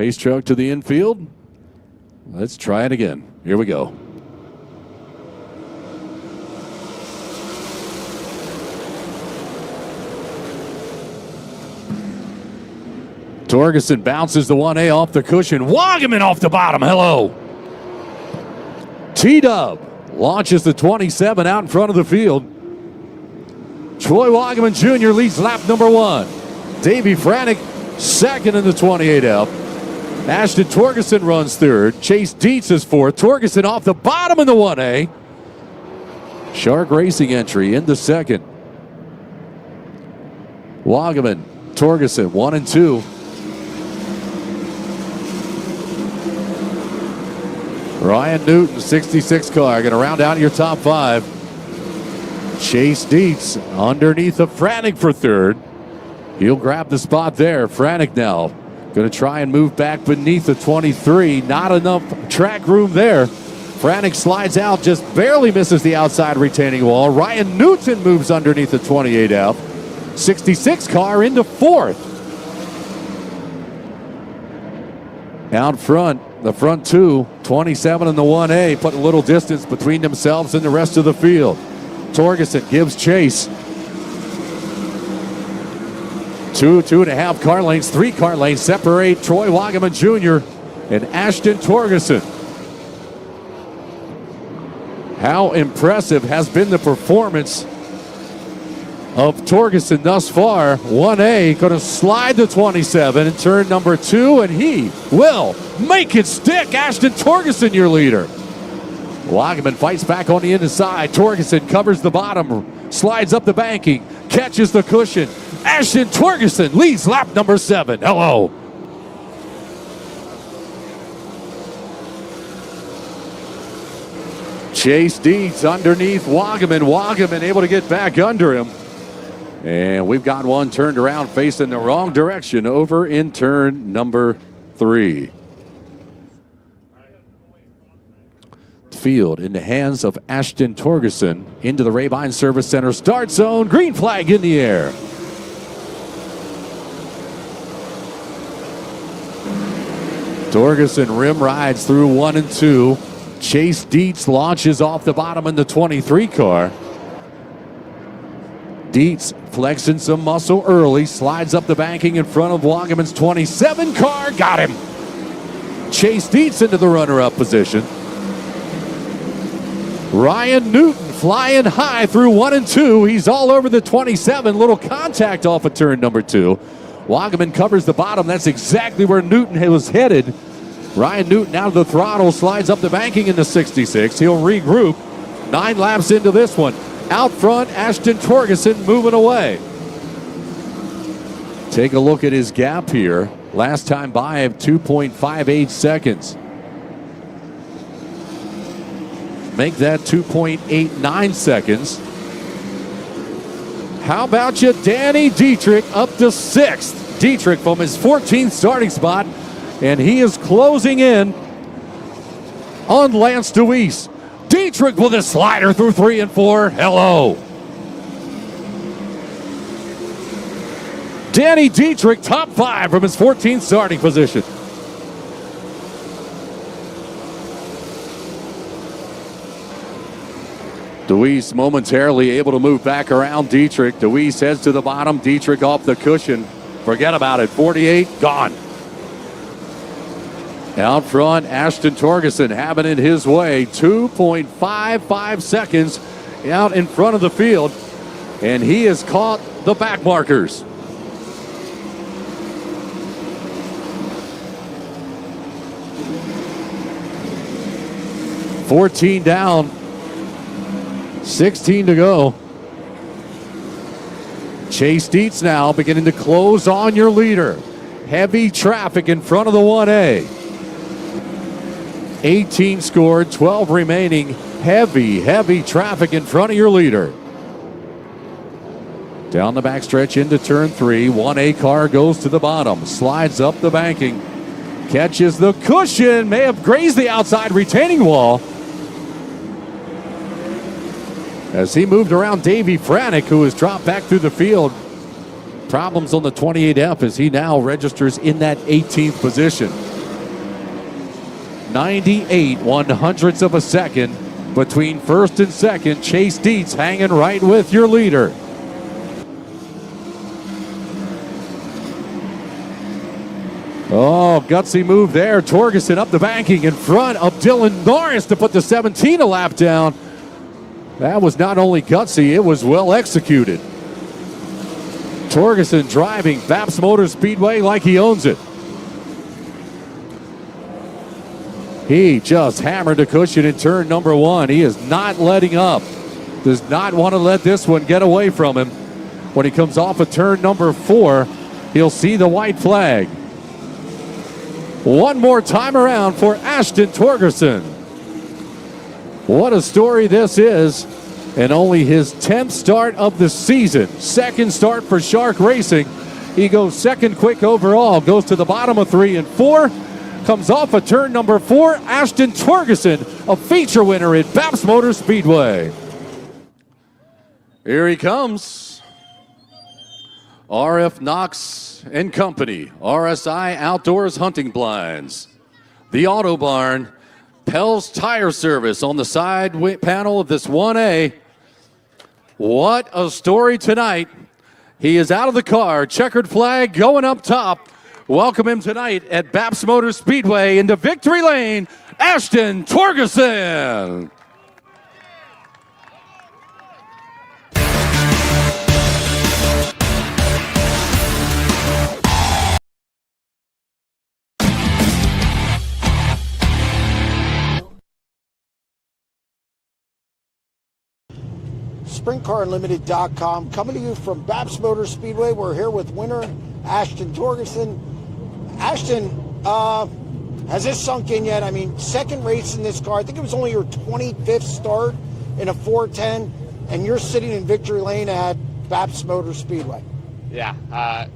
Pace truck to the infield. Let's try it again. Here we go. Torgerson bounces the 1A off the cushion. Wagaman off the bottom. Hello. T-Dub launches the 27 out in front of the field. Troy Wagaman Jr. leads lap number 1. Davey Franick second in the 28F. Ashton Torgerson runs third. Chase Dietz is fourth. Torgerson off the bottom in the 1A. Shark Racing entry in the second. Wagaman, Torgerson 1 and 2. Ryan Newton, 66 car, going to round out your top 5. Chase Dietz underneath of Franick for third. He'll grab the spot there. Franick now going to try and move back beneath the 23. Not enough track room there. Franick slides out, just barely misses the outside retaining wall. Ryan Newton moves underneath the 28F. 66 car into fourth. Out front, the front two, 27 in the 1A, put a little distance between themselves and the rest of the field. Torgerson gives chase. 2.5 car lanes, 3 car lanes separate Troy Wagaman Jr. and Ashton Torgerson. How impressive has been the performance of Torgerson thus far. 1A going to slide the 27 in turn number 2, and he will make it stick. Ashton Torgerson, your leader. Wagaman fights back on the inside. Torgerson covers the bottom, slides up the banking, catches the cushion. Ashton Torgerson leads lap number 7. Hello. Chase Dietz underneath Wagaman. Wagaman able to get back under him. And we've got one turned around facing the wrong direction over in turn number 3. Field in the hands of Ashton Torgerson into the Rabine Service Center start zone. Green flag in the air. Torgerson rim rides through 1 and 2. Chase Dietz launches off the bottom in the 23 car. Dietz flexing some muscle early, slides up the banking in front of Wagaman's 27 car. Got him. Chase Dietz into the runner-up position. Ryan Newton flying high through 1 and 2. He's all over the 27. Little contact off of turn number 2. Wagaman covers the bottom. That's exactly where Newton was headed. Ryan Newton out of the throttle, slides up the banking in the 66. He'll regroup. 9 laps into this one. Out front, Ashton Torgerson moving away. Take a look at his gap here. Last time by of 2.58 seconds. Make that 2.89 seconds. How about you, Danny Dietrich up to 6th. Dietrich from his 14th starting spot, and he is closing in on Lance Deweese. Dietrich with a slider through 3 and 4. Hello. Danny Dietrich, top 5 from his 14th starting position. Deweese momentarily able to move back around Dietrich. Deweese heads to the bottom. Dietrich off the cushion. Forget about it. 48, gone. Out front, Ashton Torgerson having it his way. 2.55 seconds out in front of the field. And he has caught the back markers. $14 down. 16 to go. Chase Dietz now beginning to close on your leader. Heavy traffic in front of the 1A. 18 scored, 12 remaining. Heavy traffic in front of your leader. Down the backstretch into turn 3. 1A car goes to the bottom. Slides up the banking. Catches the cushion. May have grazed the outside retaining wall. As he moved around Davey Franick, who has dropped back through the field. Problems on the 28F as he now registers in that 18th position. 98/100ths of a second between first and second. Chase Dietz hanging right with your leader. Oh, gutsy move there. Torgerson up the banking in front of Dylan Norris to put the 17 a lap down. That was not only gutsy, it was well executed. Torgerson driving Baps Motor Speedway like he owns it. He just hammered the cushion in turn number 1. He is not letting up. Does not want to let this one get away from him. When he comes off of turn number 4, he'll see the white flag. One more time around for Ashton Torgerson. What a story this is. And only his 10th start of the season. Second start for Shark Racing. He goes second quick overall. Goes to the bottom of 3 and 4. Comes off of turn number 4. Ashton Torgerson, a feature winner at Baps Motor Speedway. Here he comes. RF Knox and Company. RSI Outdoors Hunting Blinds. The Auto Barn. Pell's Tire Service on the side panel of this 1A. What a story tonight. He is out of the car. Checkered flag going up top. Welcome him tonight at Baps Motor Speedway into victory lane, Ashton Torgerson. SprintCarUnlimited.com, coming to you from Baps Motor Speedway. We're here with winner Ashton Torgerson. Ashton, has this sunk in yet? I mean, second race in this car. I think it was only your 25th start in a 410, and you're sitting in victory lane at Baps Motor Speedway. Yeah,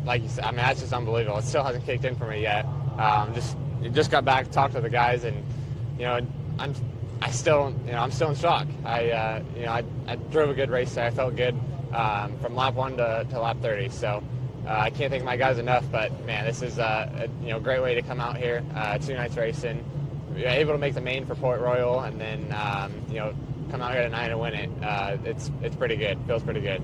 like you said, I mean, that's just unbelievable. It still hasn't kicked in for me yet. Just got back, talked to the guys, and I'm still in shock. I drove a good race there. I felt good from lap 1 to lap 30. So I can't thank my guys enough. But man, this is a great way to come out here. 2 nights racing, able to make the main for Port Royal, and then come out here tonight and win it. It's pretty good. Feels pretty good.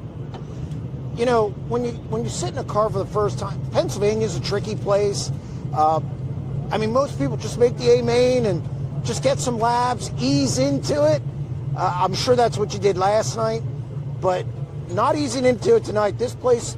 You know, when you sit in a car for the first time, Pennsylvania's a tricky place. I mean, most people just make the A main and just get some laps, ease into it. I'm sure that's what you did last night, but not easing into it tonight. This place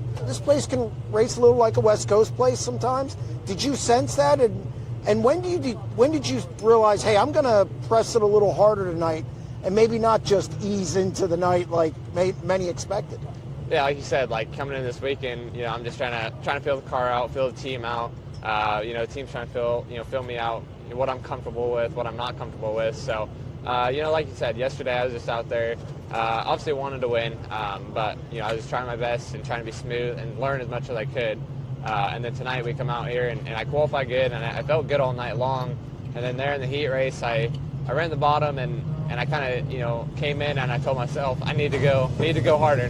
can race a little like a West Coast place sometimes. Did you sense that? And when did you realize, hey, I'm going to press it a little harder tonight and maybe not just ease into the night like many expected? Yeah, like you said, like coming in this weekend, I'm just trying to feel the car out, feel the team out. The team's trying to feel me out, what I'm comfortable with, what I'm not comfortable with. So, like you said, yesterday I was just out there, obviously wanted to win, but, I was just trying my best and trying to be smooth and learn as much as I could. And then tonight we come out here and I qualified good, and I felt good all night long. And then there in the heat race, I ran the bottom and I kind of, came in and I told myself, I need to go harder.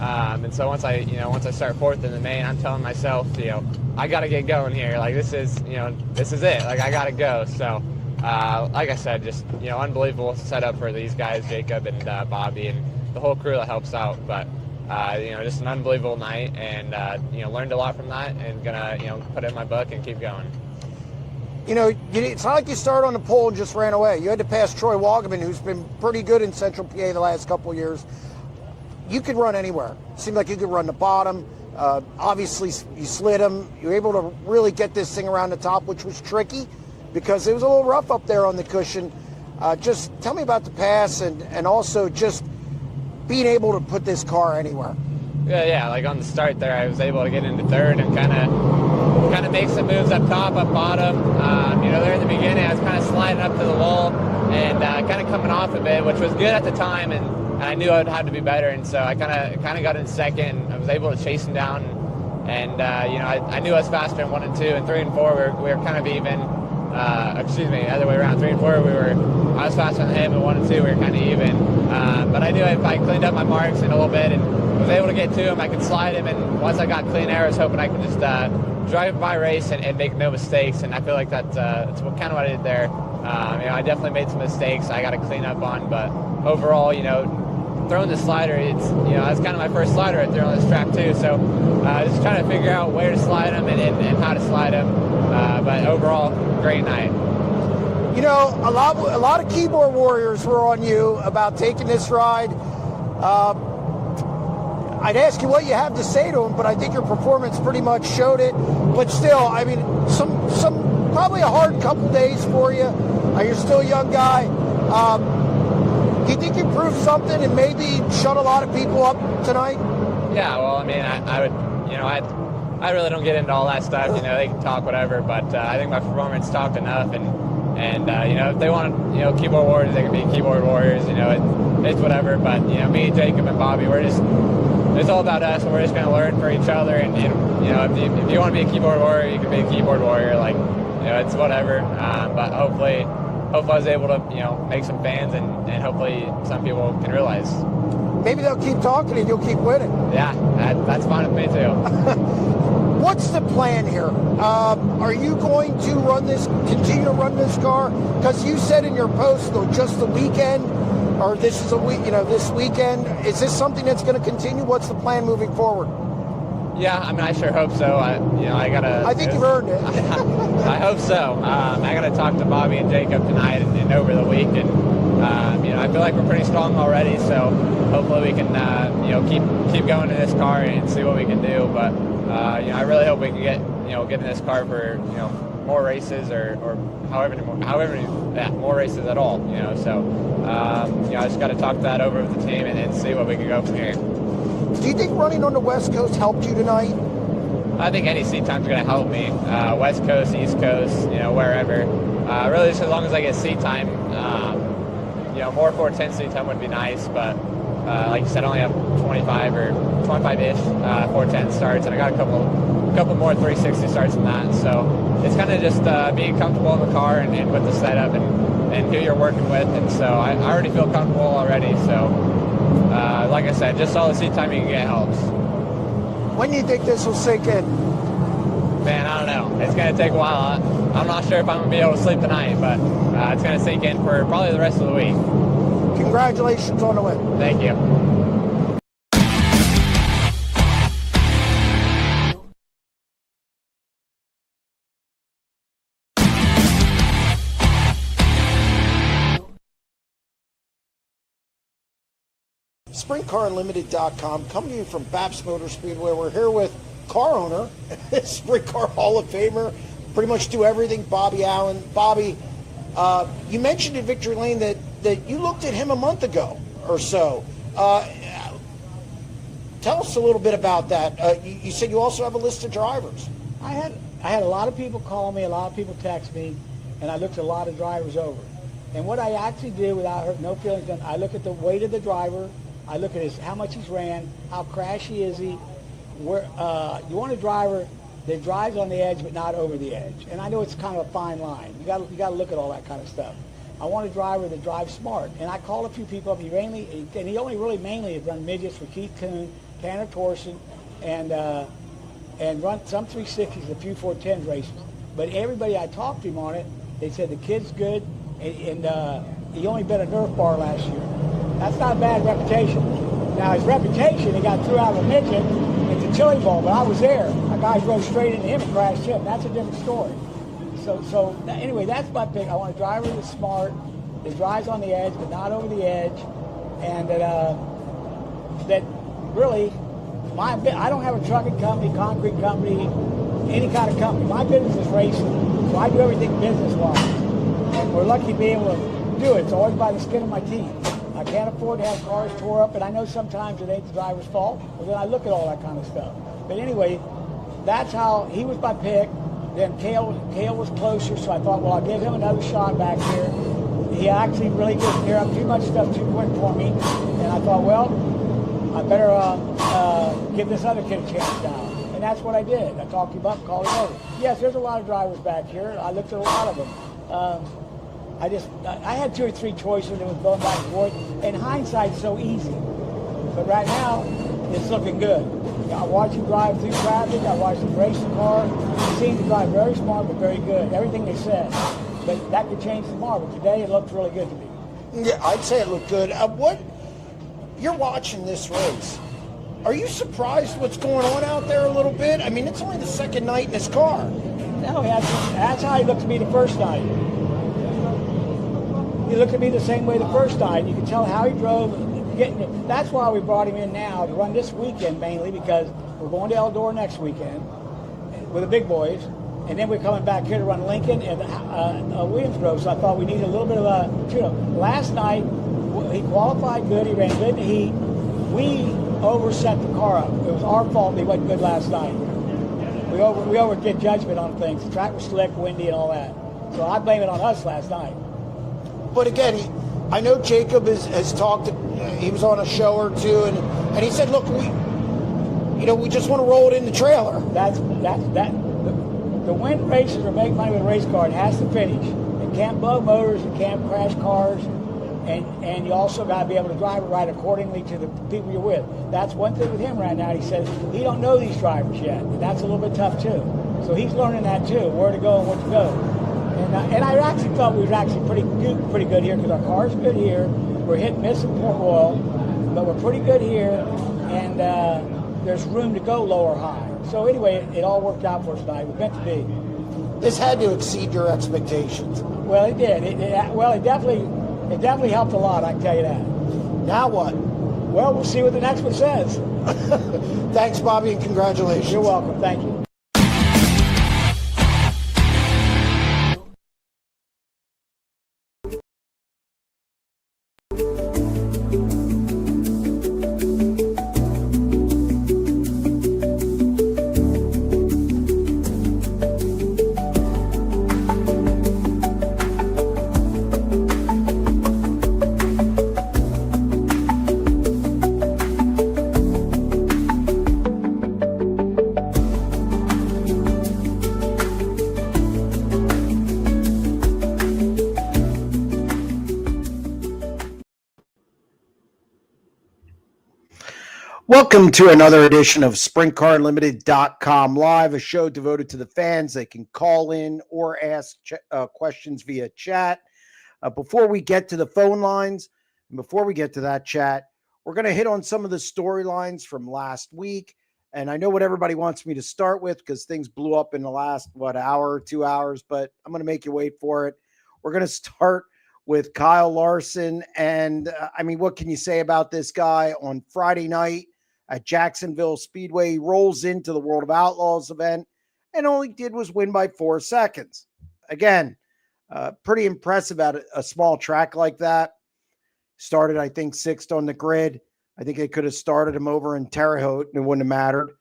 And so once I start fourth in the main, I'm telling myself, I got to get going here. Like this is it. Like I got to go. So, like I said, just, unbelievable setup for these guys, Jacob and Bobby and the whole crew that helps out. But, just an unbelievable night and, learned a lot from that and gonna, put it in my book and keep going. It's not like you started on the pole and just ran away. You had to pass Troy Wagaman, who's been pretty good in Central PA the last couple of years. You could run anywhere. It seemed like you could run the bottom. Obviously, you slid him. You were able to really get this thing around the top, which was tricky because it was a little rough up there on the cushion. Just tell me about the pass and also just being able to put this car anywhere. Yeah, like on the start there, I was able to get into third and kind of make some moves up top, up bottom. There in the beginning, I was kind of sliding up to the wall and kind of coming off of it, which was good at the time, and I knew I would have to be better. And so I kind of got in second. I was able to chase him down, and I knew I was faster in 1 and 2, and 3 and 4 we were kind of even. excuse me, other way around. 3 and 4, I was faster than him, and 1 and 2, we were kind of even. But I knew if I cleaned up my marks in a little bit and was able to get to him, I could slide him. And once I got clean air, I was hoping I could just drive my race and make no mistakes. And I feel like that's kind of what I did there. I definitely made some mistakes I got to clean up on, but overall, throwing the slider, it's that's kind of my first slider I threw on this track too. So just trying to figure out where to slide them and how to slide them. But overall, great night. A lot of keyboard warriors were on you about taking this ride. I'd ask you what you have to say to them, but I think your performance pretty much showed it. But still, I mean, some probably a hard couple days for you. You're still a young guy. Do you think you proved something and maybe shut a lot of people up tonight? Yeah, well, I mean, I would, I really don't get into all that stuff. They can talk whatever, but I think my performance talked enough. And if they want, keyboard warriors, they can be keyboard warriors. It's whatever. But me, Jacob, and Bobby, it's all about us, and we're just going to learn for each other. And if you want to be a keyboard warrior, you can be a keyboard warrior. Like, it's whatever. But hopefully I was able to, make some fans, and hopefully some people can realize. Maybe they'll keep talking and you'll keep winning. Yeah, that's fine with me too. What's the plan here? Are you going to continue to run this car? Because you said in your post, though, just the weekend, or this is this weekend. Is this something that's going to continue? What's the plan moving forward? Yeah, I mean, I sure hope so. I think you've earned it. I hope so. I gotta talk to Bobby and Jacob tonight and over the week, and I feel like we're pretty strong already. So hopefully we can keep going in this car and see what we can do. But I really hope we can get in this car for more races or however more races at all. So I just got to talk that over with the team and see what we can go from here. Do you think running on the West Coast helped you tonight? I think any seat time is going to help me. West Coast, East Coast, wherever. Really, just as long as I get seat time, more 410 seat time would be nice. But like you said, I only have 25-ish 410 starts, and I got a couple more 360 starts than that. So it's kind of just being comfortable in the car and with the setup and who you're working with. And so I already feel comfortable already. So. Like I said, just all the seat time you can get helps. When do you think this will sink in? Man, I don't know. It's going to take a while. I'm not sure if I'm going to be able to sleep tonight, but it's going to sink in for probably the rest of the week. Congratulations on the win. Thank you. SprintCarUnlimited.com, coming to you from Babs Motor Speedway. We're here with car owner, Sprint Car Hall of Famer, pretty much do everything, Bobby Allen. Bobby, you mentioned in Victory Lane that you looked at him a month ago or so. Tell us a little bit about that. You said you also have a list of drivers. I had a lot of people call me, a lot of people text me, and I looked at a lot of drivers over. And what I actually did, without hurt no feelings, I look at the weight of the driver. I look at how much he's ran, how crashy is he. You want a driver that drives on the edge but not over the edge. And I know it's kind of a fine line. You got to look at all that kind of stuff. I want a driver that drives smart. And I called a few people up. He only really mainly had run midgets for Keith Kuhn, Tanner Torgerson, and run some 360s, a few 410s races. But everybody I talked to him on it, they said the kid's good, and he only bet a Nerf bar last year. That's not a bad reputation. Now, his reputation, he got threw out of a midget into Chili Bowl, but I was there. A guy drove straight into him and crashed him. That's a different story. So anyway, that's my pick. I want a driver that's smart, that drives on the edge, but not over the edge, and that really, I don't have a trucking company, concrete company, any kind of company. My business is racing, so I do everything business-wise. And we're lucky to be able to do it. It's always by the skin of my teeth. I can't afford to have cars tore up, and I know sometimes it ain't the driver's fault. Well, then I look at all that kind of stuff. But anyway, that's how he was my pick. Then Cale was closer, so I thought, well, I'll give him another shot back here. He actually really did clear up too much stuff too quick for me, and I thought, well, I better give this other kid a chance now. And that's what I did. I talked him up, called him over. Yes, there's a lot of drivers back here. I looked at a lot of them. I had 2 or 3 choices and it was going back and forth. And hindsight's so easy. But right now, it's looking good. I watched him drive through traffic. I watched him race the car. He seemed to drive very smart but very good. Everything they said. But that could change tomorrow. But today it looked really good to me. Yeah, I'd say it looked good. You're watching this race. Are you surprised what's going on out there a little bit? I mean, it's only the second night in his car. No, that's how he looked to me the first night. He looked at me the same way the first night. You could tell how he drove. That's why we brought him in now to run this weekend mainly, because we're going to Eldora next weekend with the big boys, and then we're coming back here to run Lincoln and Williams-Grove. So I thought we needed a little bit of a. Last night he qualified good. He ran good in the heat. We overset the car up. It was our fault he wasn't good last night. We overdid judgment on things. The track was slick, windy, and all that. So I blame it on us last night. But again, I know Jacob has talked. He was on a show or two, and he said, "Look, we just want to roll it in the trailer." The win races or make money with a race car, it has to finish. It can't blow motors. It can't crash cars, and you also got to be able to drive it right accordingly to the people you're with. That's one thing with him right now. He says he don't know these drivers yet, and that's a little bit tough too. So he's learning that too, where to go and what to go. And I actually thought we were actually pretty good here because our car's good here. We're hit and miss at Port Royal, but we're pretty good here, and there's room to go low or high. So anyway, it all worked out for us tonight. It was meant to be. This had to exceed your expectations. Well, it did. It definitely helped a lot, I can tell you that. Now what? Well, we'll see what the next one says. Thanks, Bobby, and congratulations. You're welcome. Thank you. Welcome to another edition of SprintCarUnlimited.com Live, a show devoted to the fans. They can call in or ask questions via chat. Before we get to the phone lines, and before we get to that chat, we're going to hit on some of the storylines from last week. And I know what everybody wants me to start with because things blew up in the last, hour or 2 hours, but I'm going to make you wait for it. We're going to start with Kyle Larson. And what can you say about this guy? On Friday night at Jacksonville Speedway, he rolls into the World of Outlaws event and all he did was win by 4 seconds. Again, pretty impressive at a small track like that. Started, I think, 6th on the grid. I think they could have started him over in Terre Haute and it wouldn't have mattered.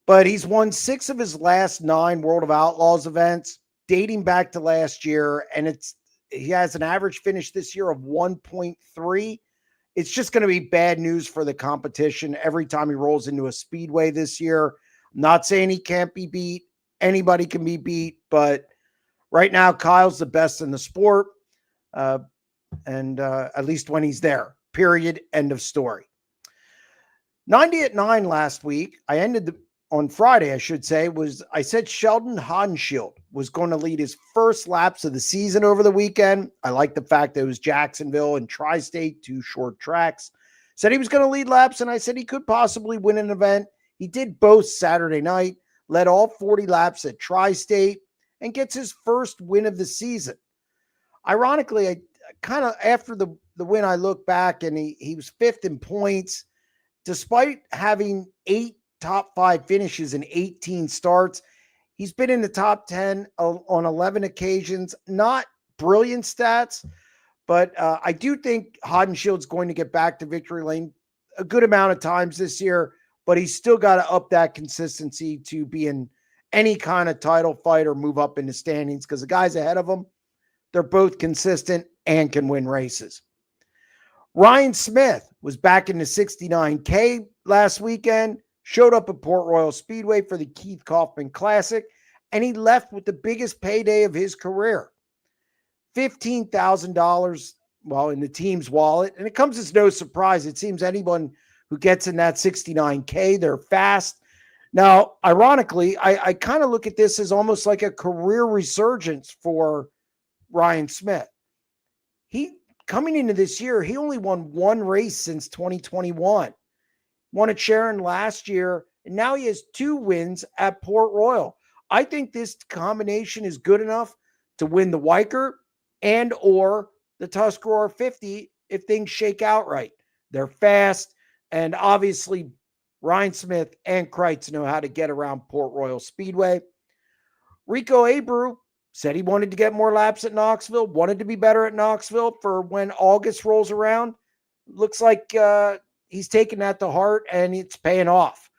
But he's won 6 of his last 9 World of Outlaws events, dating back to last year, and he has an average finish this year of 1.3. It's just going to be bad news for the competition every time he rolls into a speedway this year. I'm not saying he can't be beat. Anybody can be beat, but right now Kyle's the best in the sport, and at least when he's there. Period. End of story. 90 at 9 last week. On Friday, I should say, I said Sheldon Haudenschild was going to lead his first laps of the season over the weekend. I like the fact that it was Jacksonville and Tri-State, 2 short tracks. Said he was going to lead laps, and I said he could possibly win an event. He did both Saturday night, led all 40 laps at Tri-State, and gets his first win of the season. Ironically, I kind of, after the win, I look back, and he was 5th in points, despite having 8 top 5 finishes in 18 starts. He's been in the top 10 on 11 occasions. Not brilliant stats, but I do think Haudenschild's going to get back to victory lane a good amount of times this year, but he's still got to up that consistency to be in any kind of title fight or move up in the standings, because the guys ahead of him, they're both consistent and can win races. Ryan Smith was back in the 69K last weekend. showed up at Port Royal Speedway for the Keith Kaufman Classic, and he left with the biggest payday of his career. $15,000, well, in the team's wallet. And it comes as no surprise. It seems anyone who gets in that 69K, they're fast. Now, ironically, I kind of look at this as almost like a career resurgence for Ryan Smith. He, coming into this year, he only won one race since 2021. Won at Sharon last year, and now he has 2 wins at Port Royal. I think this combination is good enough to win the Weichert and or the Tuscarora 50 if things shake out right. They're fast, and obviously Ryan Smith and Kreitz know how to get around Port Royal Speedway. Rico Abreu said he wanted to get more laps at Knoxville, wanted to be better at Knoxville for when August rolls around. Looks like he's taking that to heart, and it's paying off.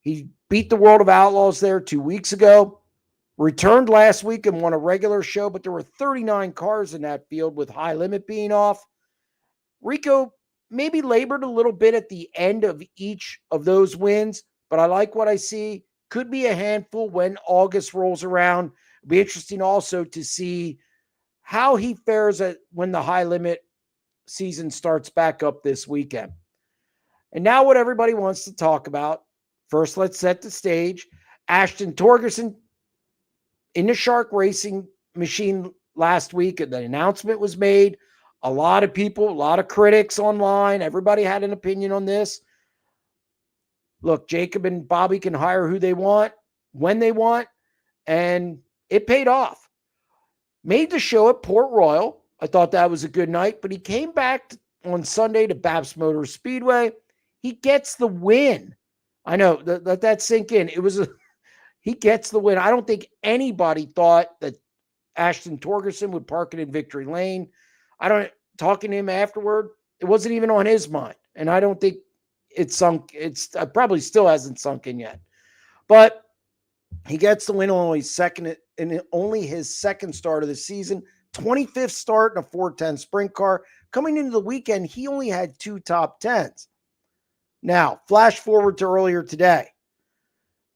He beat the World of Outlaws there 2 weeks ago, returned last week and won a regular show, but there were 39 cars in that field with high limit being off. Rico maybe labored a little bit at the end of each of those wins, but I like what I see. Could be a handful when August rolls around. It'll be interesting also to see how he fares when the high limit season starts back up this weekend. And now what everybody wants to talk about. First, let's set the stage. Ashton Torgerson in the Shark Racing machine last week, and the announcement was made. A lot of people, a lot of critics online, everybody had an opinion on this. Look, Jacob and Bobby can hire who they want, when they want, and it paid off. Made the show at Port Royal. I thought that was a good night, but he came back on Sunday to Babs Motor Speedway. He gets the win. I know, let that sink in. He gets the win. I don't think anybody thought that Ashton Torgerson would park it in Victory Lane. Talking to him afterward, it wasn't even on his mind. And I don't think it probably still hasn't sunk in yet. But he gets the win in only his second start of the season, 25th start in a 410 sprint car. Coming into the weekend, he only had 2 top 10s. Now, flash forward to earlier today.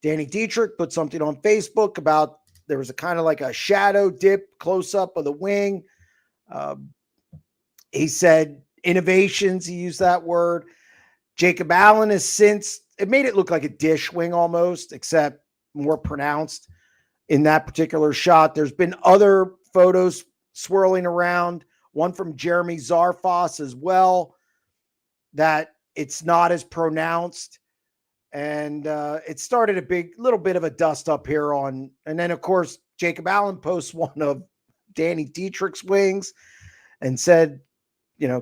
Danny Dietrich put something on Facebook about there was a kind of like a shadow dip close up of the wing. He said innovations. He used that word. Jacob Allen has since, it made it look like a dish wing almost, except more pronounced in that particular shot. There's been other photos swirling around, one from Jeremy Zarfos as well, that it's not as pronounced. And it started a little bit of a dust up here on, and then of course, Jacob Allen posts one of Danny Dietrich's wings and said,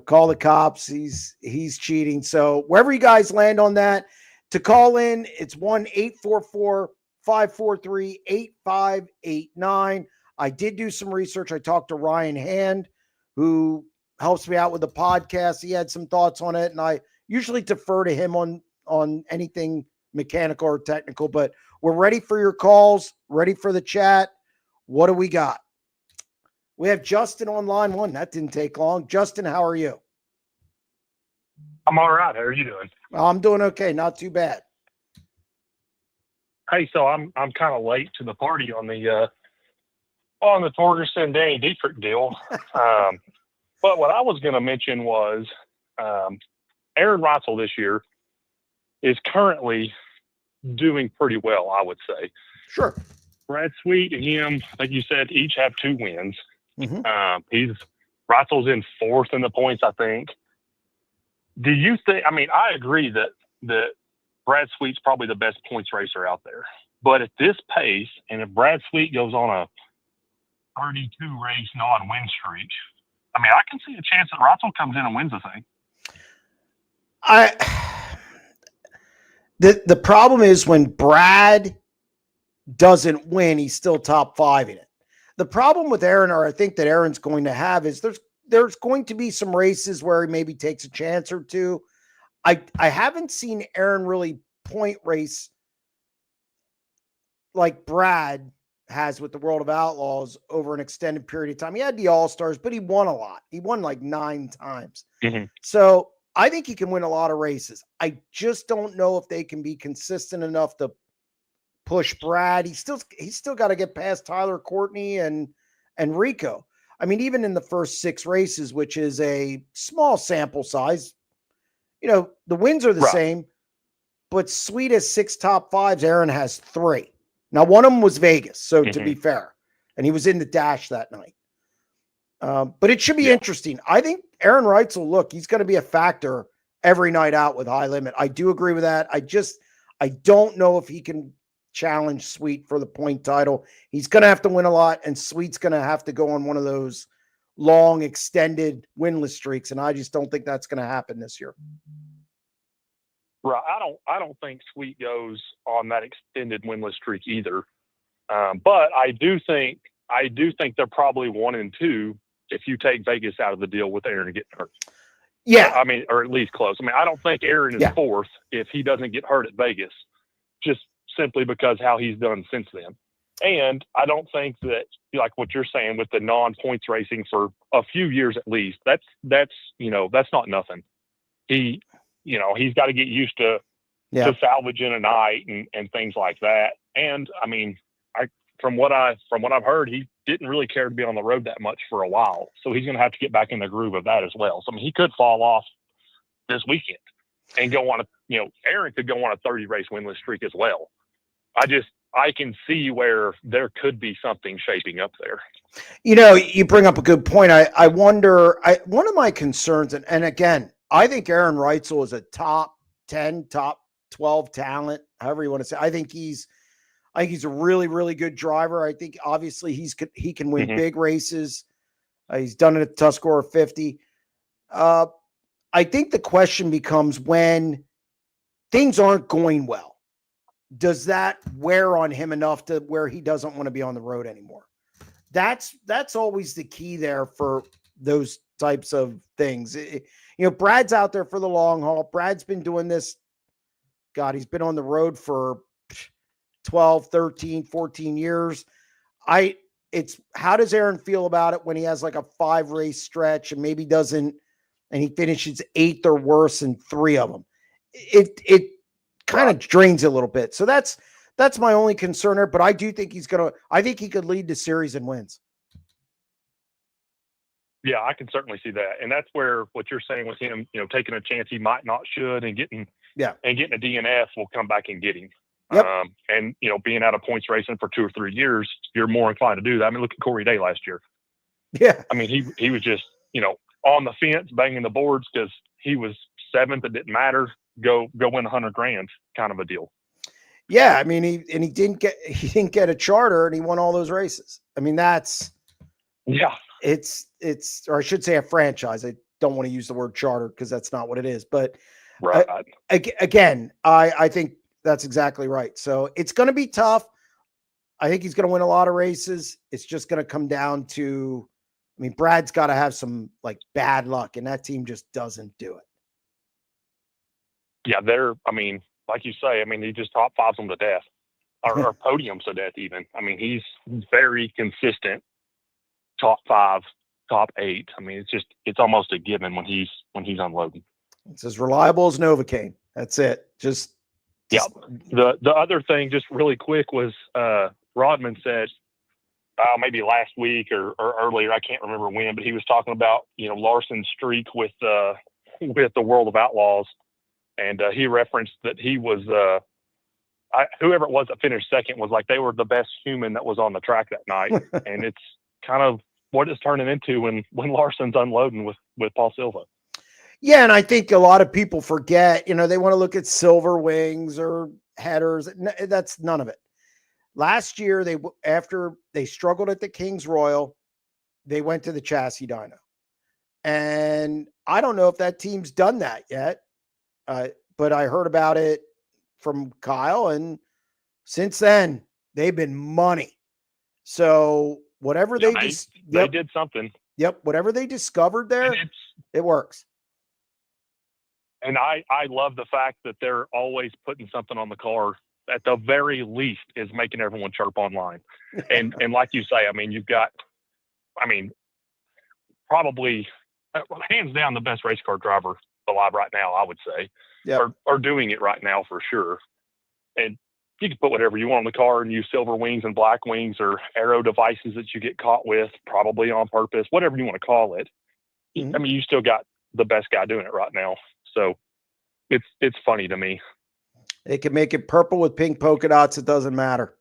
call the cops. He's cheating. So wherever you guys land on that, to call in, it's 1-844-543-8589. I did do some research. I talked to Ryan Hand, who helps me out with the podcast. He had some thoughts on it, and I usually defer to him on anything mechanical or technical, but we're ready for your calls, ready for the chat. What do we got? We have Justin on line 1. That didn't take long. Justin, how are you? I'm all right. How are you doing? I'm doing okay. Not too bad. Hey, so I'm kind of late to the party on the Torgerson Danny Dietrich deal. But what I was going to mention was Aaron Reitzel this year is currently doing pretty well, I would say. Sure. Brad Sweet and him, like you said, each have 2 wins. Mm-hmm. Reitzel's in 4th in the points, I think. Do you think? I mean, I agree that Brad Sweet's probably the best points racer out there. But at this pace, and if Brad Sweet goes on a 32 race non-win streak, I mean, I can see a chance that Reitzel comes in and wins the thing. The problem is when Brad doesn't win, he's still top 5 in it. The problem with Aaron, or I think that Aaron's going to have, is there's going to be some races where he maybe takes a chance or two. I haven't seen Aaron really point race like Brad has with the World of Outlaws over an extended period of time. He had the All-Stars, but he won a lot. He won like 9 times. Mm-hmm. So I think he can win a lot of races. I just don't know if they can be consistent enough to push Brad. He's still got to get past Tyler Courtney and Rico. I mean, even in the first 6 races, which is a small sample size, the wins are the same, but Sweet has 6 top 5s. Aaron has 3. Now, one of them was Vegas, so to be fair, and he was in the dash that night. But it should be interesting. I think Aaron Reitzel, he's going to be a factor every night out with High Limit. I do agree with that. I don't know if he can challenge Sweet for the point title. He's going to have to win a lot, and Sweet's going to have to go on one of those long, extended winless streaks, and I just don't think that's going to happen this year. Right. I don't think Sweet goes on that extended winless streak either. But I do think they're probably 1 and 2 if you take Vegas out of the deal with Aaron getting hurt. Yeah. I mean, or at least close. I mean, I don't think Aaron is 4th if he doesn't get hurt at Vegas, just simply because how he's done since then. And I don't think that, like what you're saying with the non-points racing for a few years at least, that's not nothing. He's got to get used to salvaging a night and things like that. And I mean, from what I've heard, he didn't really care to be on the road that much for a while. So he's going to have to get back in the groove of that as well. So I mean, he could fall off this weekend and go on Aaron could go on a 30 race winless streak as well. I can see where there could be something shaping up there. You bring up a good point. I wonder, one of my concerns, and again, I think Aaron Reitzel is a top 10, top 12 talent, however you want to say. I think he's a really, really good driver. I think obviously he can win big races. He's done it at the Tuscarora 50. I think the question becomes when things aren't going well, does that wear on him enough to where he doesn't want to be on the road anymore? That's always the key there for those types of things. Brad's out there for the long haul. Brad's been doing this. God, he's been on the road for 12, 13, 14 years. It's how does Aaron feel about it when he has like a 5 race stretch and maybe doesn't, and he finishes 8th or worse in 3 of them? It kind of drains a little bit. So that's my only concern there, but I do think I think he could lead the series in wins. Yeah, I can certainly see that. And that's where what you're saying with him, taking a chance he might not should and getting a DNF will come back and get him. Yep. And being out of points racing for 2 or 3 years, you're more inclined to do that. I mean, look at Corey Day last year. Yeah. I mean, he was just, on the fence, banging the boards because he was 7th. It didn't matter. Go win $100,000 kind of a deal. Yeah. I mean, he didn't get a charter and he won all those races. I mean, it's, or I should say a franchise. I don't want to use the word charter because that's not what it is, but again, I think that's exactly right. So it's going to be tough. I think he's going to win a lot of races. It's just going to come down to, Brad's got to have some like bad luck, and that team just doesn't do it. Yeah, like you say, he just top 5s them to death, or podiums to death even. He's very consistent, top 5, top 8. It's almost a given when he's unloading. It's as reliable as Novocaine. That's it. Yeah. The other thing, just really quick, was Rodman said maybe last week or earlier, I can't remember when, but he was talking about Larson's streak with the World of Outlaws, and he referenced that he was whoever it was that finished second was like they were the best human that was on the track that night, and it's kind of what it's turning into when Larson's unloading with Paul Silva. Yeah, and I think a lot of people forget, they want to look at silver wings or headers. That's none of it. Last year, after they struggled at the Kings Royal, they went to the Chassis Dyno. And I don't know if that team's done that yet, but I heard about it from Kyle, and since then, they've been money. So whatever they did something. Yep, whatever they discovered there, it works. And I love the fact that they're always putting something on the car. At the very least, is making everyone chirp online. And like you say, you've got, probably hands down the best race car driver alive right now, I would say, or doing it right now for sure. And you can put whatever you want on the car and use silver wings and black wings or aero devices that you get caught with, probably on purpose, whatever you want to call it. Mm-hmm. I mean, you still got the best guy doing it right now. So it's funny to me. They can make it purple with pink polka dots. It doesn't matter.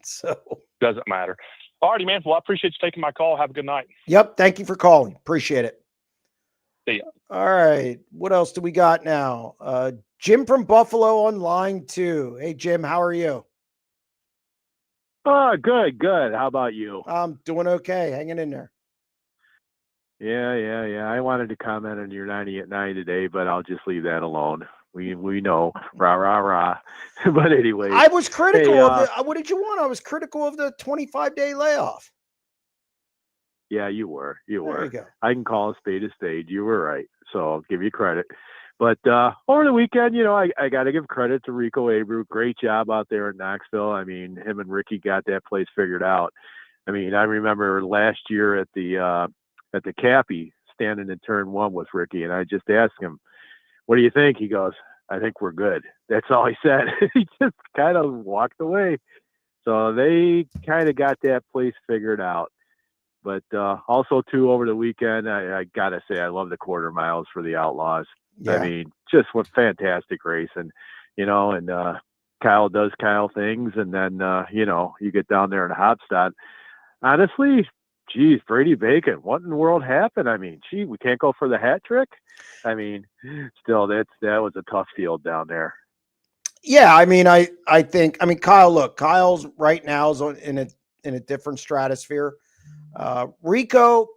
So doesn't matter. All righty, man. Well, I appreciate you taking my call. Have a good night. Yep. Thank you for calling. Appreciate it. See ya. All right. What else do we got now? Jim from Buffalo on line 2. Hey, Jim, how are you? Good. How about you? I'm doing okay. Hanging in there. Yeah. I wanted to comment on your 90 at 9 today, but I'll just leave that alone. We know. Rah. But anyway. I was critical of it. What did you want? I was critical of the 25-day layoff. Yeah, you were. There you go. I can call a spade a spade. You were right. So I'll give you credit. But over the weekend, I got to give credit to Rico Abreu. Great job out there in Knoxville. I mean, him and Ricky got that place figured out. I mean, I remember last year at the Cappy standing in turn 1 with Ricky, and I just asked him, "What do you think?" He goes, "I think we're good." That's all he said. He just kind of walked away. So they kind of got that place figured out. But also, too, over the weekend, I got to say, I love the quarter miles for the Outlaws. Yeah. I mean, just what fantastic racing, and Kyle does Kyle things. And then, you get down there in Hopstad. Honestly, geez, Brady Bacon, what in the world happened? I mean, we can't go for the hat trick. I mean, still, that was a tough field down there. Yeah, I mean, I think Kyle's right now is in a different stratosphere. Rico,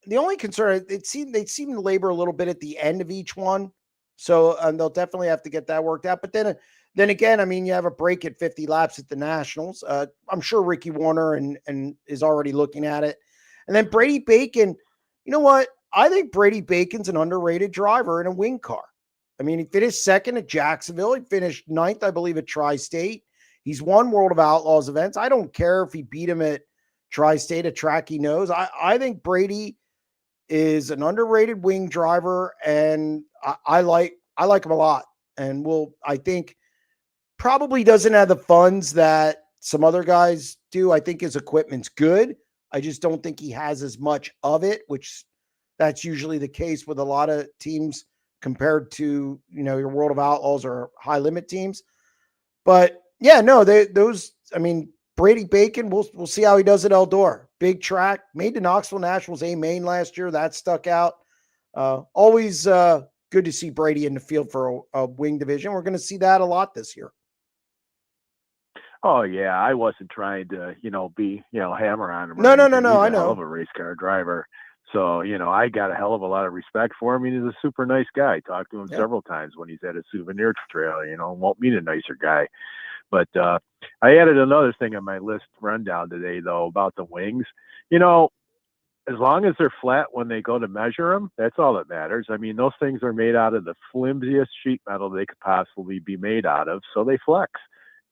the only concern, they seem to labor a little bit at the end of each one. So they'll definitely have to get that worked out. But then again, I mean, you have a break at 50 laps at the Nationals. I'm sure Ricky Warner and is already looking at it. And then Brady Bacon, you know what? I think Brady Bacon's an underrated driver in a wing car. I mean, he finished second at Jacksonville. He finished 9th, I believe, at Tri-State. He's won World of Outlaws events. I don't care if he beat him at Tri-State, a track he knows. I think Brady is an underrated wing driver, and I like him a lot. And I think probably doesn't have the funds that some other guys do. I think his equipment's good. I just don't think he has as much of it, which that's usually the case with a lot of teams compared to, your World of Outlaws or high limit teams. But yeah, no, Brady Bacon, we'll see how he does at Eldora. Big track, made the Knoxville Nationals A main last year. That stuck out. Always good to see Brady in the field for a wing division. We're going to see that a lot this year. Oh yeah, I wasn't trying to, be, hammer on him. No. He's I know. Hell of a race car driver. So, I got a hell of a lot of respect for him. He's a super nice guy. Talked to him several times when he's at a souvenir trail. Won't meet a nicer guy. But I added another thing on my list rundown today, though, about the wings. As long as they're flat when they go to measure them, that's all that matters. I mean, those things are made out of the flimsiest sheet metal they could possibly be made out of, so they flex.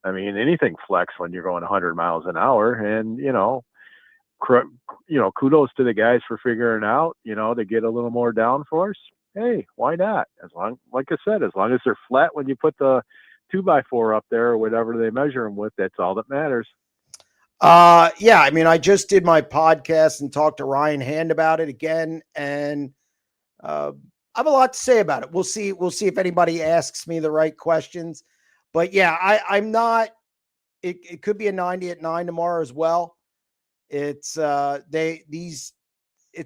I mean, anything flex when you're going 100 miles an hour, and kudos to the guys for figuring out, to get a little more downforce. Hey, why not? Like I said, as long as they're flat when you put the 2x4 up there or whatever they measure them with, that's all that matters. Yeah, I mean, I just did my podcast and talked to Ryan Hand about it again, and I have a lot to say about it. We'll see if anybody asks me the right questions. But yeah, I'm not. It could be a 90 at 9 tomorrow as well. It's it's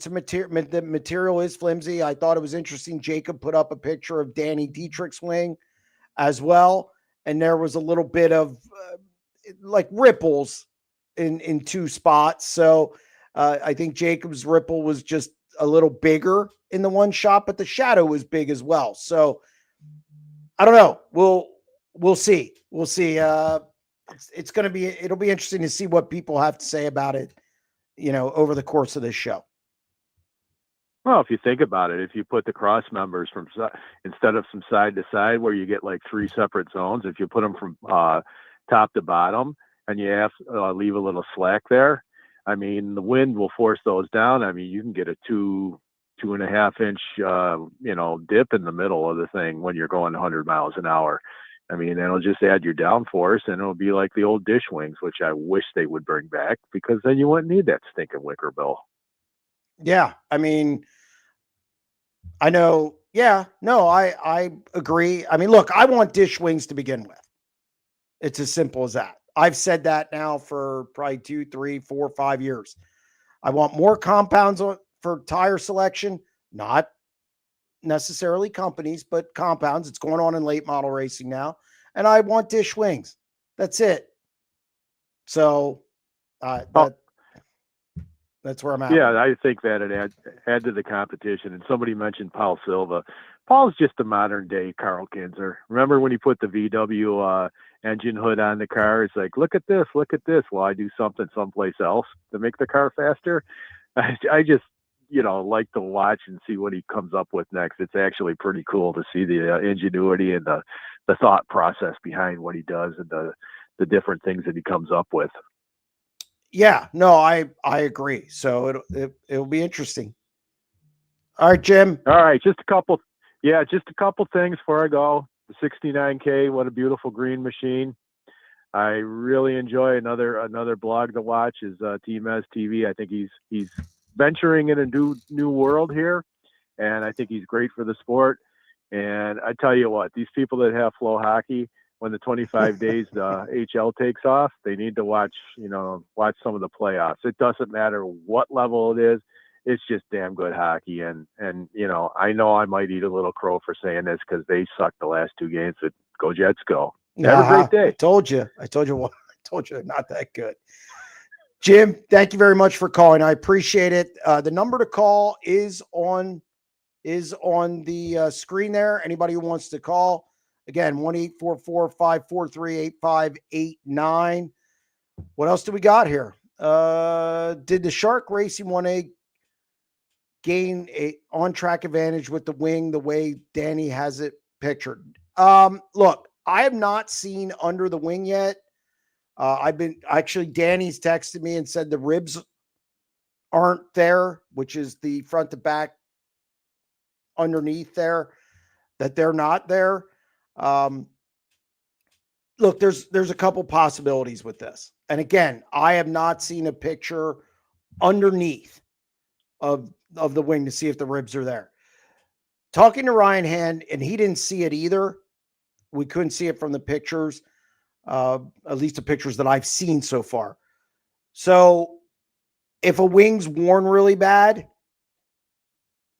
a material. The material is flimsy. I thought it was interesting. Jacob put up a picture of Danny Dietrich's wing as well, and there was a little bit of like ripples in 2 spots. So I think Jacob's ripple was just a little bigger in the one shot, but the shadow was big as well. So I don't know. We'll see. We'll see. It'll be interesting to see what people have to say about it, over the course of this show. Well, if you think about it, if you put the cross members instead of from side to side where you get like 3 separate zones, if you put them from top to bottom and you have leave a little slack there, I mean, the wind will force those down. I mean, you can get a 2 2.5 inch, dip in the middle of the thing when you're going 100 miles an hour. I mean, it'll just add your downforce, and it'll be like the old dish wings, which I wish they would bring back, because then you wouldn't need that stinking wicker bill. Yeah. I mean, I know. Yeah. No, I agree. I mean, look, I want dish wings to begin with. It's as simple as that. I've said that now for probably 2, 3, 4, 5 years. I want more compounds for tire selection, not necessarily companies, but compounds. It's going on in late model racing now. And I want dish wings. That's it. So that's where I'm at. Yeah, I think that it add to the competition. And somebody mentioned Paul Silva. Paul's just a modern day Carl Kinzer. Remember when he put the VW engine hood on the car? It's like, look at this, look at this. Well, I do something someplace else to make the car faster. I just, like to watch and see what he comes up with next. It's actually pretty cool to see the ingenuity and the thought process behind what he does, and the different things that he comes up with. Yeah, no, I agree. So it'll be interesting. All right, Jim. All right, just a couple things before I go. The 69K, what a beautiful green machine. I really enjoy another blog to watch is Team S TV. I think he's venturing in a new world here, and I think he's great for the sport. And I tell you what, these people that have Flow Hockey, when the 25 days HL takes off, they need to watch some of the playoffs. It doesn't matter what level it is. It's just damn good hockey. And I know I might eat a little crow for saying this because they sucked the last 2 games, but go Jets go. Have a great day. I told you they're not that good. Jim, thank you very much for calling. I appreciate it. The number to call is on the screen there. Anybody who wants to call, again, 1-844-543-8589. What else do we got here? Did the Shark Racing 1A gain a on-track advantage with the wing the way Danny has it pictured? Look, I have not seen under the wing yet. Danny's texted me and said the ribs aren't there, which is the front to back underneath there, that they're not there. Look, there's a couple possibilities with this. And again, I have not seen a picture underneath of the wing to see if the ribs are there. Talking to Ryan Hand, and he didn't see it either. We couldn't see it from the pictures, at least the pictures that I've seen so far. So if a wing's worn really bad,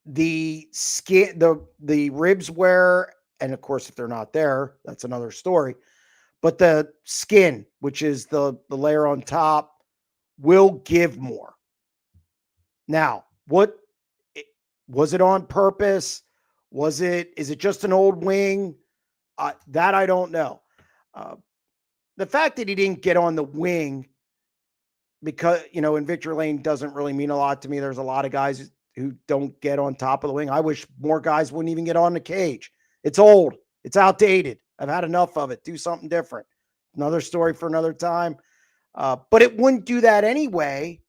the skin, the ribs wear, and of course, if they're not there, that's another story. But the skin, which is the layer on top, will give more. Now, what was it on purpose? Is it just an old wing? That I don't know. The fact that he didn't get on the wing because, in victory lane doesn't really mean a lot to me. There's a lot of guys who don't get on top of the wing. I wish more guys wouldn't even get on the cage. It's old. It's outdated. I've had enough of it. Do something different. Another story for another time. But it wouldn't do that anyway,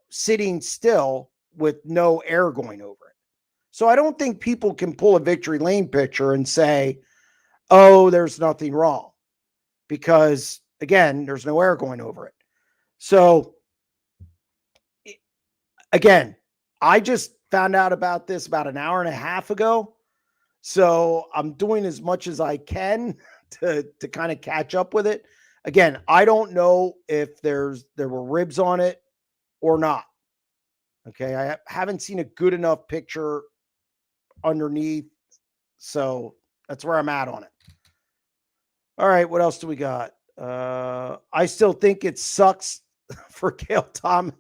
sitting still with no air going over it. So I don't think people can pull a victory lane picture and say, oh, there's nothing wrong. Because, again, there's no air going over it. So, again, I just found out about this about an hour and a half ago. So I'm doing as much as I can to kind of catch up with it. Again, I don't know if there were ribs on it or not. Okay, I haven't seen a good enough picture underneath. So that's where I'm at on it. All right, what else do we got? I still think it sucks for Cale Thomas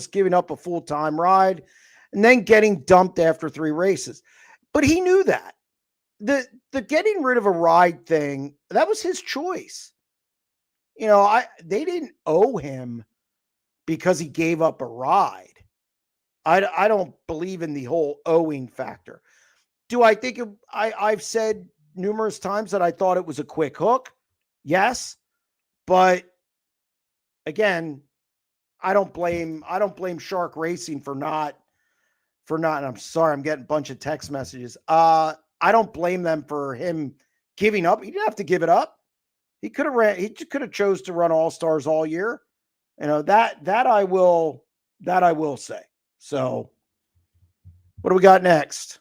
giving up a full-time ride and then getting dumped after 3 races. But he knew that. The getting rid of a ride thing, that was his choice. They didn't owe him because he gave up a ride. I don't believe in the whole owing factor. Do I think I've said numerous times that I thought it was a quick hook? Yes. But again, I don't blame Shark Racing for not for not, and I'm sorry, I'm getting a bunch of text messages. I don't blame them for him giving up. He didn't have to give it up. He could have chose to run All-Stars all year. That I will say. So what do we got next?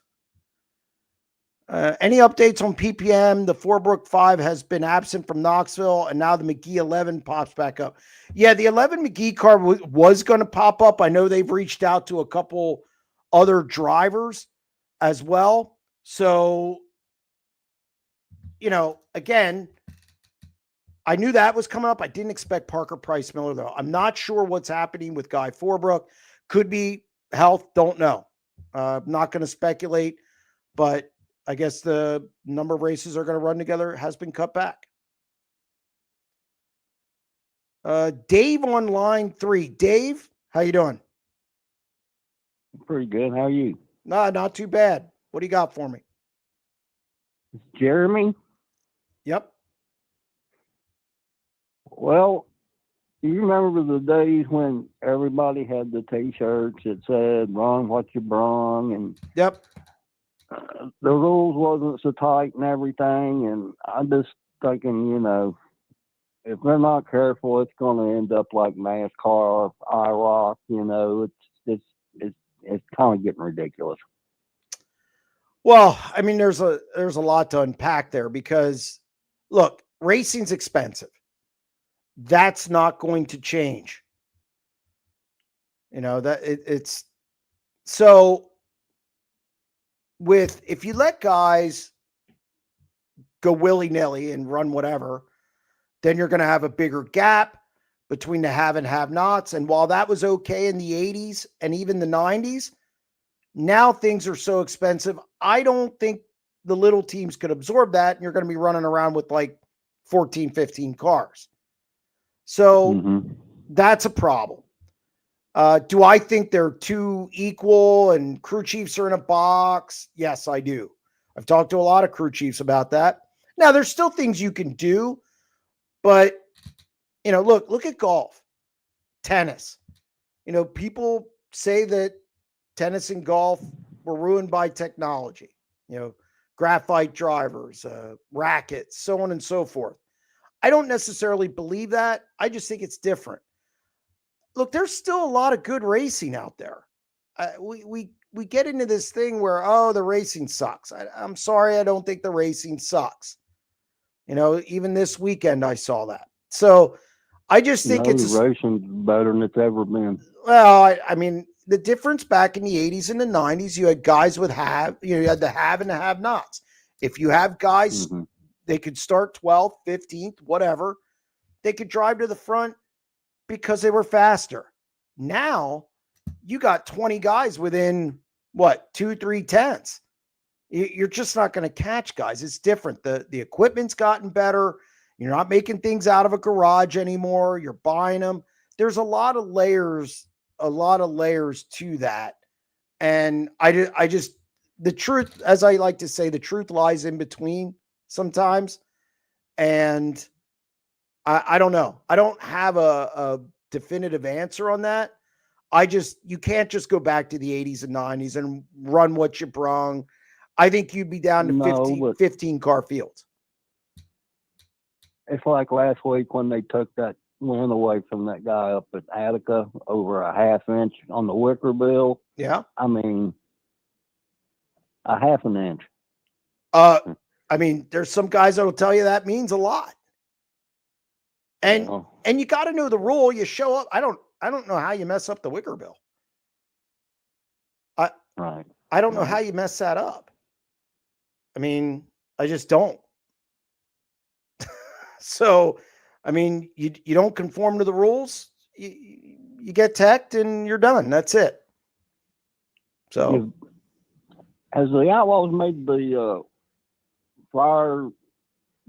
Any updates on PPM? The Forbrook 5 has been absent from Knoxville, and now the McGee 11 pops back up. Yeah, the 11 McGee car was going to pop up. I know they've reached out to a couple other drivers as well. So, again, I knew that was coming up. I didn't expect Parker Price Miller, though. I'm not sure what's happening with Guy Forbrook. Could be health. Don't know. I'm not going to speculate, but I guess the number of races are going to run together has been cut back. Dave on line 3. Dave, how you doing? Pretty good. How are you? Nah, not too bad. What do you got for me? Jeremy? Yep. Well, you remember the days when everybody had the T-shirts that said "Run what you brung," and Yep. The rules wasn't so tight and everything. And I'm just thinking, if they're not careful, it's going to end up like NASCAR, IROC. It's kind of getting ridiculous. Well, I mean, there's a lot to unpack there because, look, racing's expensive. That's not going to change. It's so if you let guys go willy-nilly and run whatever, then you're going to have a bigger gap between the have and have-nots. And while that was okay in the 80s and even the 90s, now things are so expensive. I don't think the little teams could absorb that, and you're going to be running around with like 14, 15 cars. So that's a problem. Do I think they're too equal and crew chiefs are in a box? Yes, I do. I've talked to a lot of crew chiefs about that. Now, there's still things you can do, but, look at golf, tennis. People say that tennis and golf were ruined by technology, graphite drivers, rackets, so on and so forth. I don't necessarily believe that. I just think it's different. Look, there's still a lot of good racing out there. We get into this thing where, the racing sucks. I'm sorry, I don't think the racing sucks. Even this weekend I saw that. So I just think the racing's better than it's ever been. Well, I mean, the difference back in the 80s and the 90s, you had guys you had the have and the have-nots. If you have guys, they could start 12th, 15th, whatever. They could drive to the front because they were faster. Now, you got 20 guys within, 2-3 tenths. You're just not going to catch guys. It's different. The equipment's gotten better. You're not making things out of a garage anymore. You're buying them. There's a lot of layers to that. And I just, the truth, as I like to say, the truth lies in between sometimes. And I don't know. I don't have a definitive answer on that. You can't just go back to the 80s and 90s and run what you brung. I think you'd be down to 15 car fields. It's like last week when they took that win away from that guy up at Attica over a half inch on the wicker bill. Yeah. I mean, a half an inch. I mean, there's some guys that will tell you that means a lot. And you got to know the rule. You show up. I don't know how you mess up the wicker bill. I don't know how you mess that up. I mean, I just don't. So, I mean, you don't conform to the rules, you get teched and you're done. That's it. So, has the Outlaws made the fire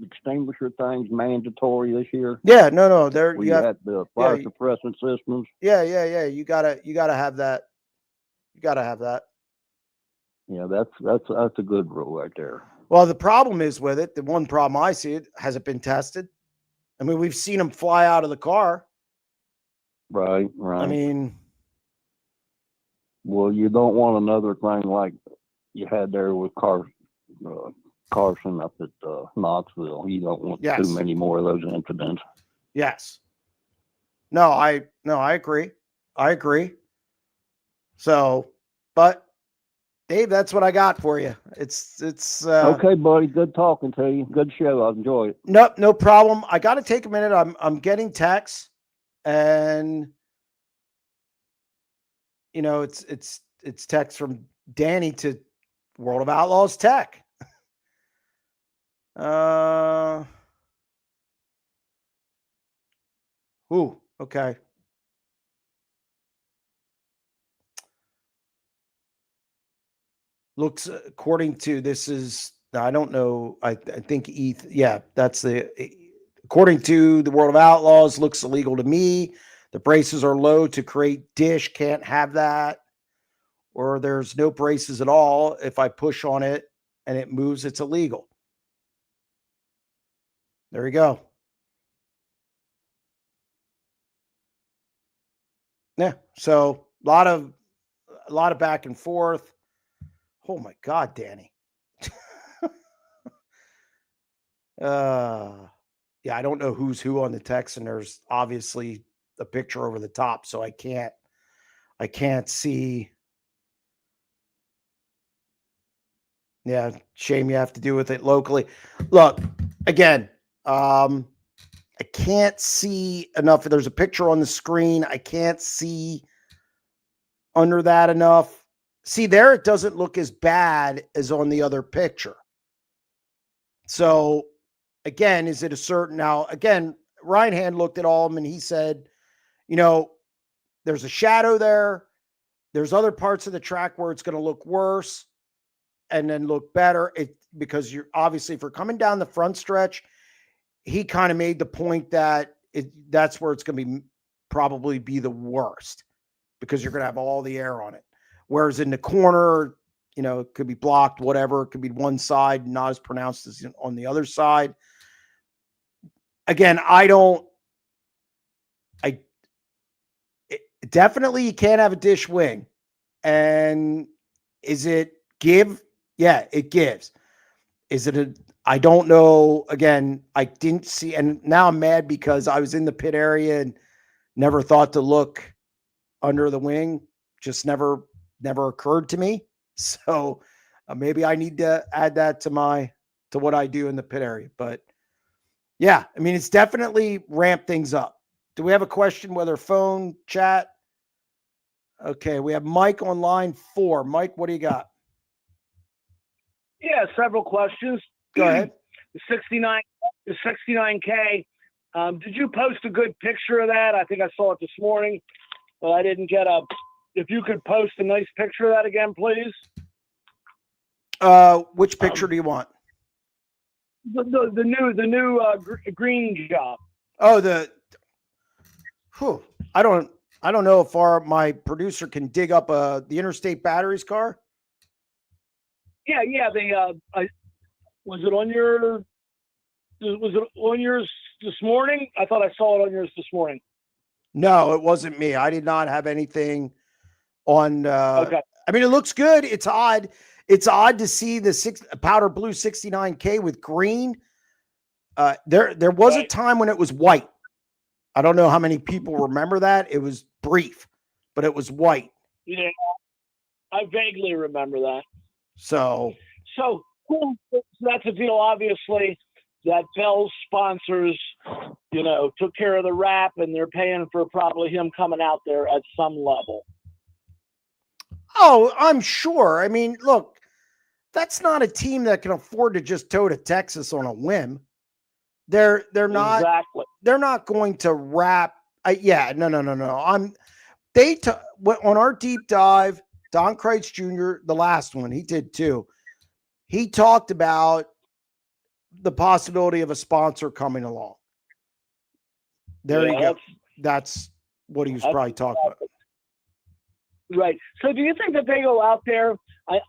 extinguisher things mandatory this year? Yeah, no. You have the fire suppressant systems. Yeah. You gotta have that. You gotta have that. Yeah, that's a good rule right there. Well, the problem is with it. The one problem I see, it hasn't been tested. I mean, we've seen them fly out of the car. Right. I mean, Well, you don't want another thing like you had there with Carson up at Knoxville. You don't want Yes. too many more of those incidents. Yes. No, I agree. I agree. So, but Dave, that's what I got for you. It's Okay, buddy. Good talking to you. Good show. I enjoy it. no problem. I got to take a minute. I'm getting texts, and you know, it's text from Danny to World of Outlaws Tech. Okay. Looks according to this is I don't know. I think ETH. Yeah, that's according to the World of Outlaws. Looks illegal to me. The braces are low to create dish. Can't have that. Or there's no braces at all. If I push on it and it moves, it's illegal. There you go. Yeah. So a lot of back and forth. Oh my God, Danny. Yeah, I don't know who's who on the text, and there's obviously a picture over the top, so I can't see. Yeah, shame you have to do with it locally. Look, again, I can't see enough. There's a picture on the screen. I can't see under that enough. See, there it doesn't look as bad as on the other picture. So, again, is it a certain now? Again, Ryan Hand looked at all of them and he said, you know, there's a shadow there. There's other parts of the track where it's going to look worse and then look better. Because you're obviously, if we're coming down the front stretch, he kind of made the point that that's where it's going to probably be the worst because you're going to have all the air on it. Whereas in the corner, you know, it could be blocked, whatever. It could be one side, not as pronounced as on the other side. Again, definitely you can't have a dish wing. And is it give? Yeah, it gives. Is it I don't know. Again, I didn't see, and now I'm mad because I was in the pit area and never thought to look under the wing. Just never occurred to me. So maybe I need to add that to what I do in the pit area. But yeah, I mean, it's definitely ramped things up. Do we have a question, whether phone, chat? Okay, we have Mike on line 4. Mike, what do you got? Yeah, several questions. Go ahead. The 69K. Did you post a good picture of that? I think I saw it this morning, but I didn't get if you could post a nice picture of that again, please. Which picture do you want? The new green job. Oh, I don't know if my producer can dig up the Interstate Batteries car. Yeah. Was it on yours this morning? I thought I saw it on yours this morning. No, it wasn't me. I did not have anything on. Okay. I mean, it looks good. It's odd. It's odd to see the powder blue 69K with green. There was a time when it was white. I don't know how many people remember that. It was brief, but it was white. Yeah, I vaguely remember that. So that's the deal. Obviously, that Bell's sponsors, took care of the wrap, and they're paying for probably him coming out there at some level. Oh, I'm sure. I mean, look, that's not a team that can afford to just tow to Texas on a whim. They're not. Exactly. They're not going to wrap. No. On our deep dive, Don Kreitz Jr., the last one, he did too. He talked about the possibility of a sponsor coming along. There you go. That's what he was probably talking about. Right. So do you think that they go out there?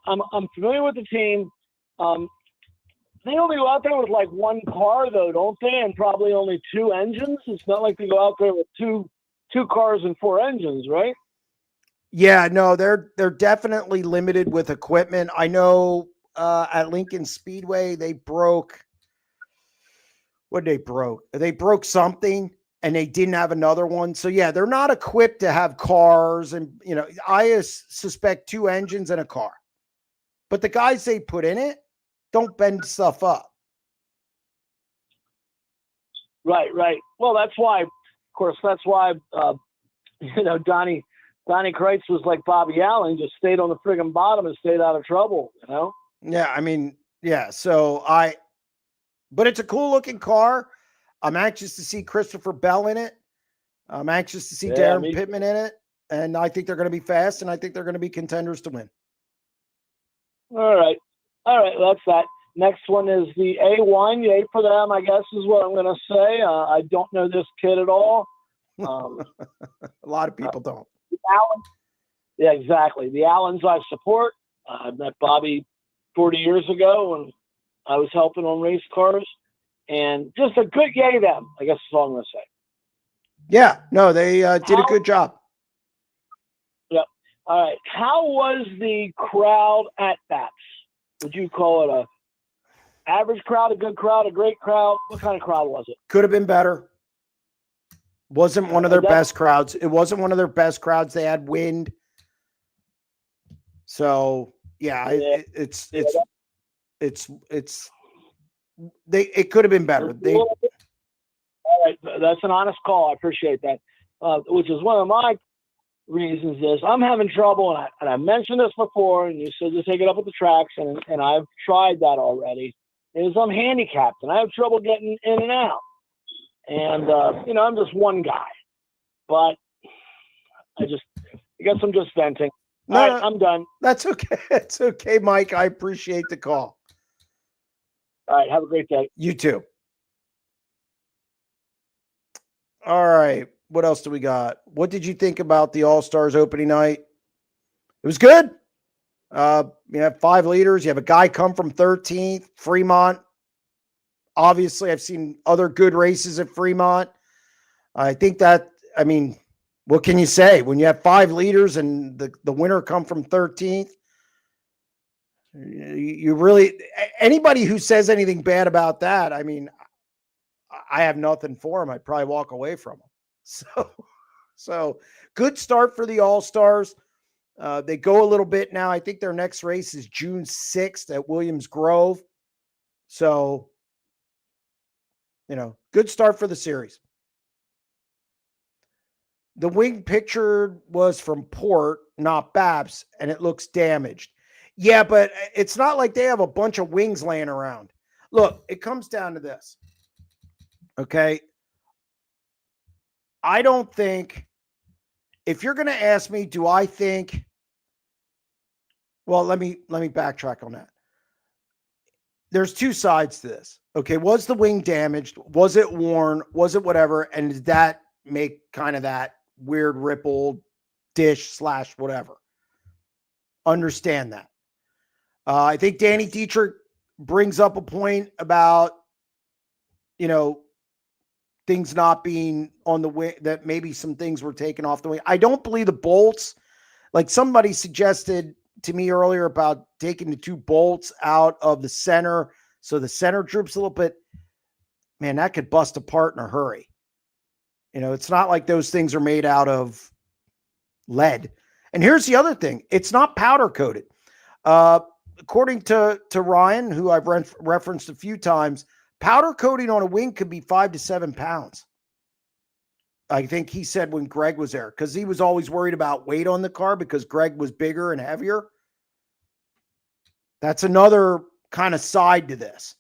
I'm familiar with the team. They only go out there with like one car, though, don't they? And probably only 2 engines. It's not like they go out there with two cars and 4 engines, right? Yeah, no, they're definitely limited with equipment. I know at Lincoln Speedway they broke what they broke. They broke something and they didn't have another one. So yeah, they're not equipped to have cars and I suspect 2 engines and a car. But the guys they put in it don't bend stuff up. Right. Well, that's why, of course, Donnie Kreitz was like Bobby Allen, just stayed on the friggin' bottom and stayed out of trouble, Yeah, I mean, yeah. But it's a cool looking car. I'm anxious to see Christopher Bell in it. I'm anxious to see Darren Pittman in it. And I think they're going to be fast, and I think they're going to be contenders to win. All right. That's that. Next one is the A1. Yay for them, I guess, is what I'm going to say. I don't know this kid at all. A lot of people don't. Allen. Yeah, exactly. The Allens I support. I met Bobby 40 years ago when I was helping on race cars. And just a good yay them, I guess is all I'm going to say. Yeah. No, they did a good job. Yeah. All right. How was the crowd at Baps? Would you call it a average crowd, a good crowd, a great crowd? What kind of crowd was it? Could have been better. Wasn't one of their best crowds. It wasn't one of their best crowds. They had wind. So yeah. It could have been better. All right, that's an honest call. I appreciate that. Which is one of my reasons is I'm having trouble, and I mentioned this before, and you said to take it up with the tracks, and I've tried that already. Is I'm handicapped, and I have trouble getting in and out. And I'm just one guy, but I guess I'm just venting. No, all right, I'm done. That's okay. It's okay, Mike. I appreciate the call. All right, have a great day. You too. All right. What else do we got? What did you think about the All-Stars opening night? It was good. You have 5 leaders. You have a guy come from 13th, Fremont. Obviously, I've seen other good races at Fremont. I think what can you say? When you have 5 leaders and the winner come from 13th, you really, anybody who says anything bad about that, I have nothing for them. I'd probably walk away from them. So good start for the All-Stars. They go a little bit now. I think their next race is June 6th at Williams Grove. So, good start for the series. The wing picture was from Port, not Babs, and it looks damaged. Yeah, but it's not like they have a bunch of wings laying around. Look, it comes down to this. Okay. I don't think, if you're going to ask me, do I think, well, let me backtrack on that. There's 2 sides to this. Okay. Was the wing damaged? Was it worn? Was it whatever? And did that make kind of that weird ripple dish / whatever? Understand that. I think Danny Dietrich brings up a point about, things not being on the wing, that maybe some things were taken off the wing. I don't believe the bolts, like somebody suggested to me earlier about taking the 2 bolts out of the center so the center droops a little bit. Man, that could bust apart in a hurry. It's not like those things are made out of lead. And here's the other thing. It's not powder coated. According to Ryan, who I've referenced a few times, powder coating on a wing could be 5 to 7 pounds. I think he said when Greg was there, because he was always worried about weight on the car because Greg was bigger and heavier. That's another kind of side to this.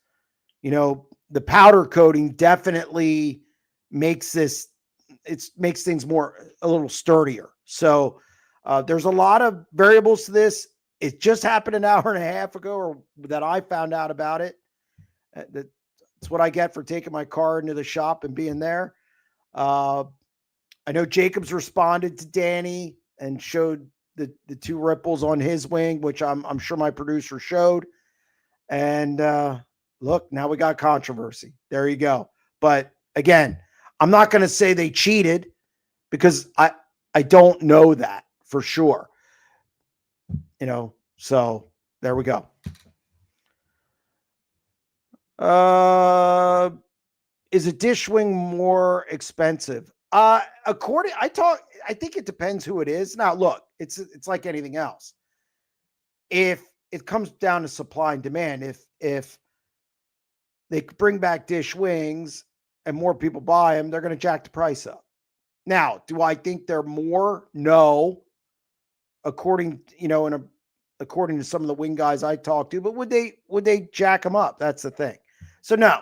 The powder coating definitely makes things a little sturdier. So there's a lot of variables to this. It just happened an hour and a half ago, or that I found out about it. That's what I get for taking my car into the shop and being there. I know Jacobs responded to Danny and showed the 2 ripples on his wing, which I'm sure my producer showed. And look, now we got controversy. There you go. But again, I'm not going to say they cheated because I don't know that for sure. So there we go. Is a dish wing more expensive? I think it depends who it is. Now, look, it's like anything else. If it comes down to supply and demand, if they bring back dish wings and more people buy them, they're going to jack the price up. Now, do I think they're more? No. According to some of the wing guys I talked to, but would they jack them up? That's the thing. So no,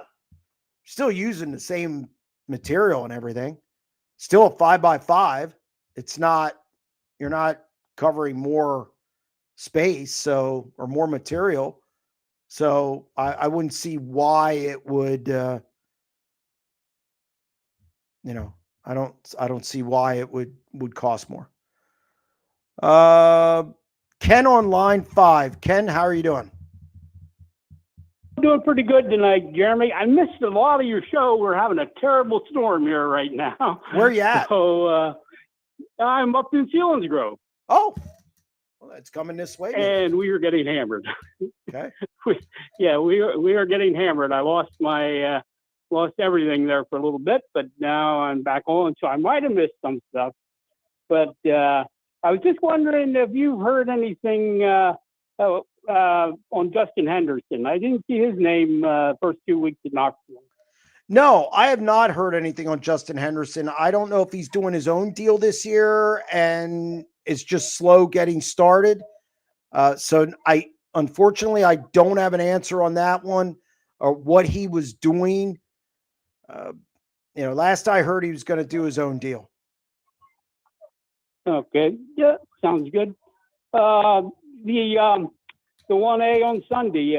still using the same material and everything. Still a 5x5. It's not, you're not covering more space, or more material. So I wouldn't see why it would, I don't see why it would cost more. Ken on line 5. Ken, how are you doing? I'm doing pretty good tonight, Jeremy. I missed a lot of your show. We're having a terrible storm here right now. Where are you at? So I'm up in Selinsgrove. Oh, well, that's coming this way. And we are getting hammered. Okay. we are getting hammered. I lost everything there for a little bit, but now I'm back on, so I might have missed some stuff. But I was just wondering if you've heard anything on Justin Henderson. I didn't see his name first 2 weeks at Knoxville. No, I have not heard anything on Justin Henderson. I don't know if he's doing his own deal this year and it's just slow getting started. So unfortunately, I don't have an answer on that one or what he was doing. Last I heard, he was going to do his own deal. Okay. Yeah, sounds good. The 1A on Sunday,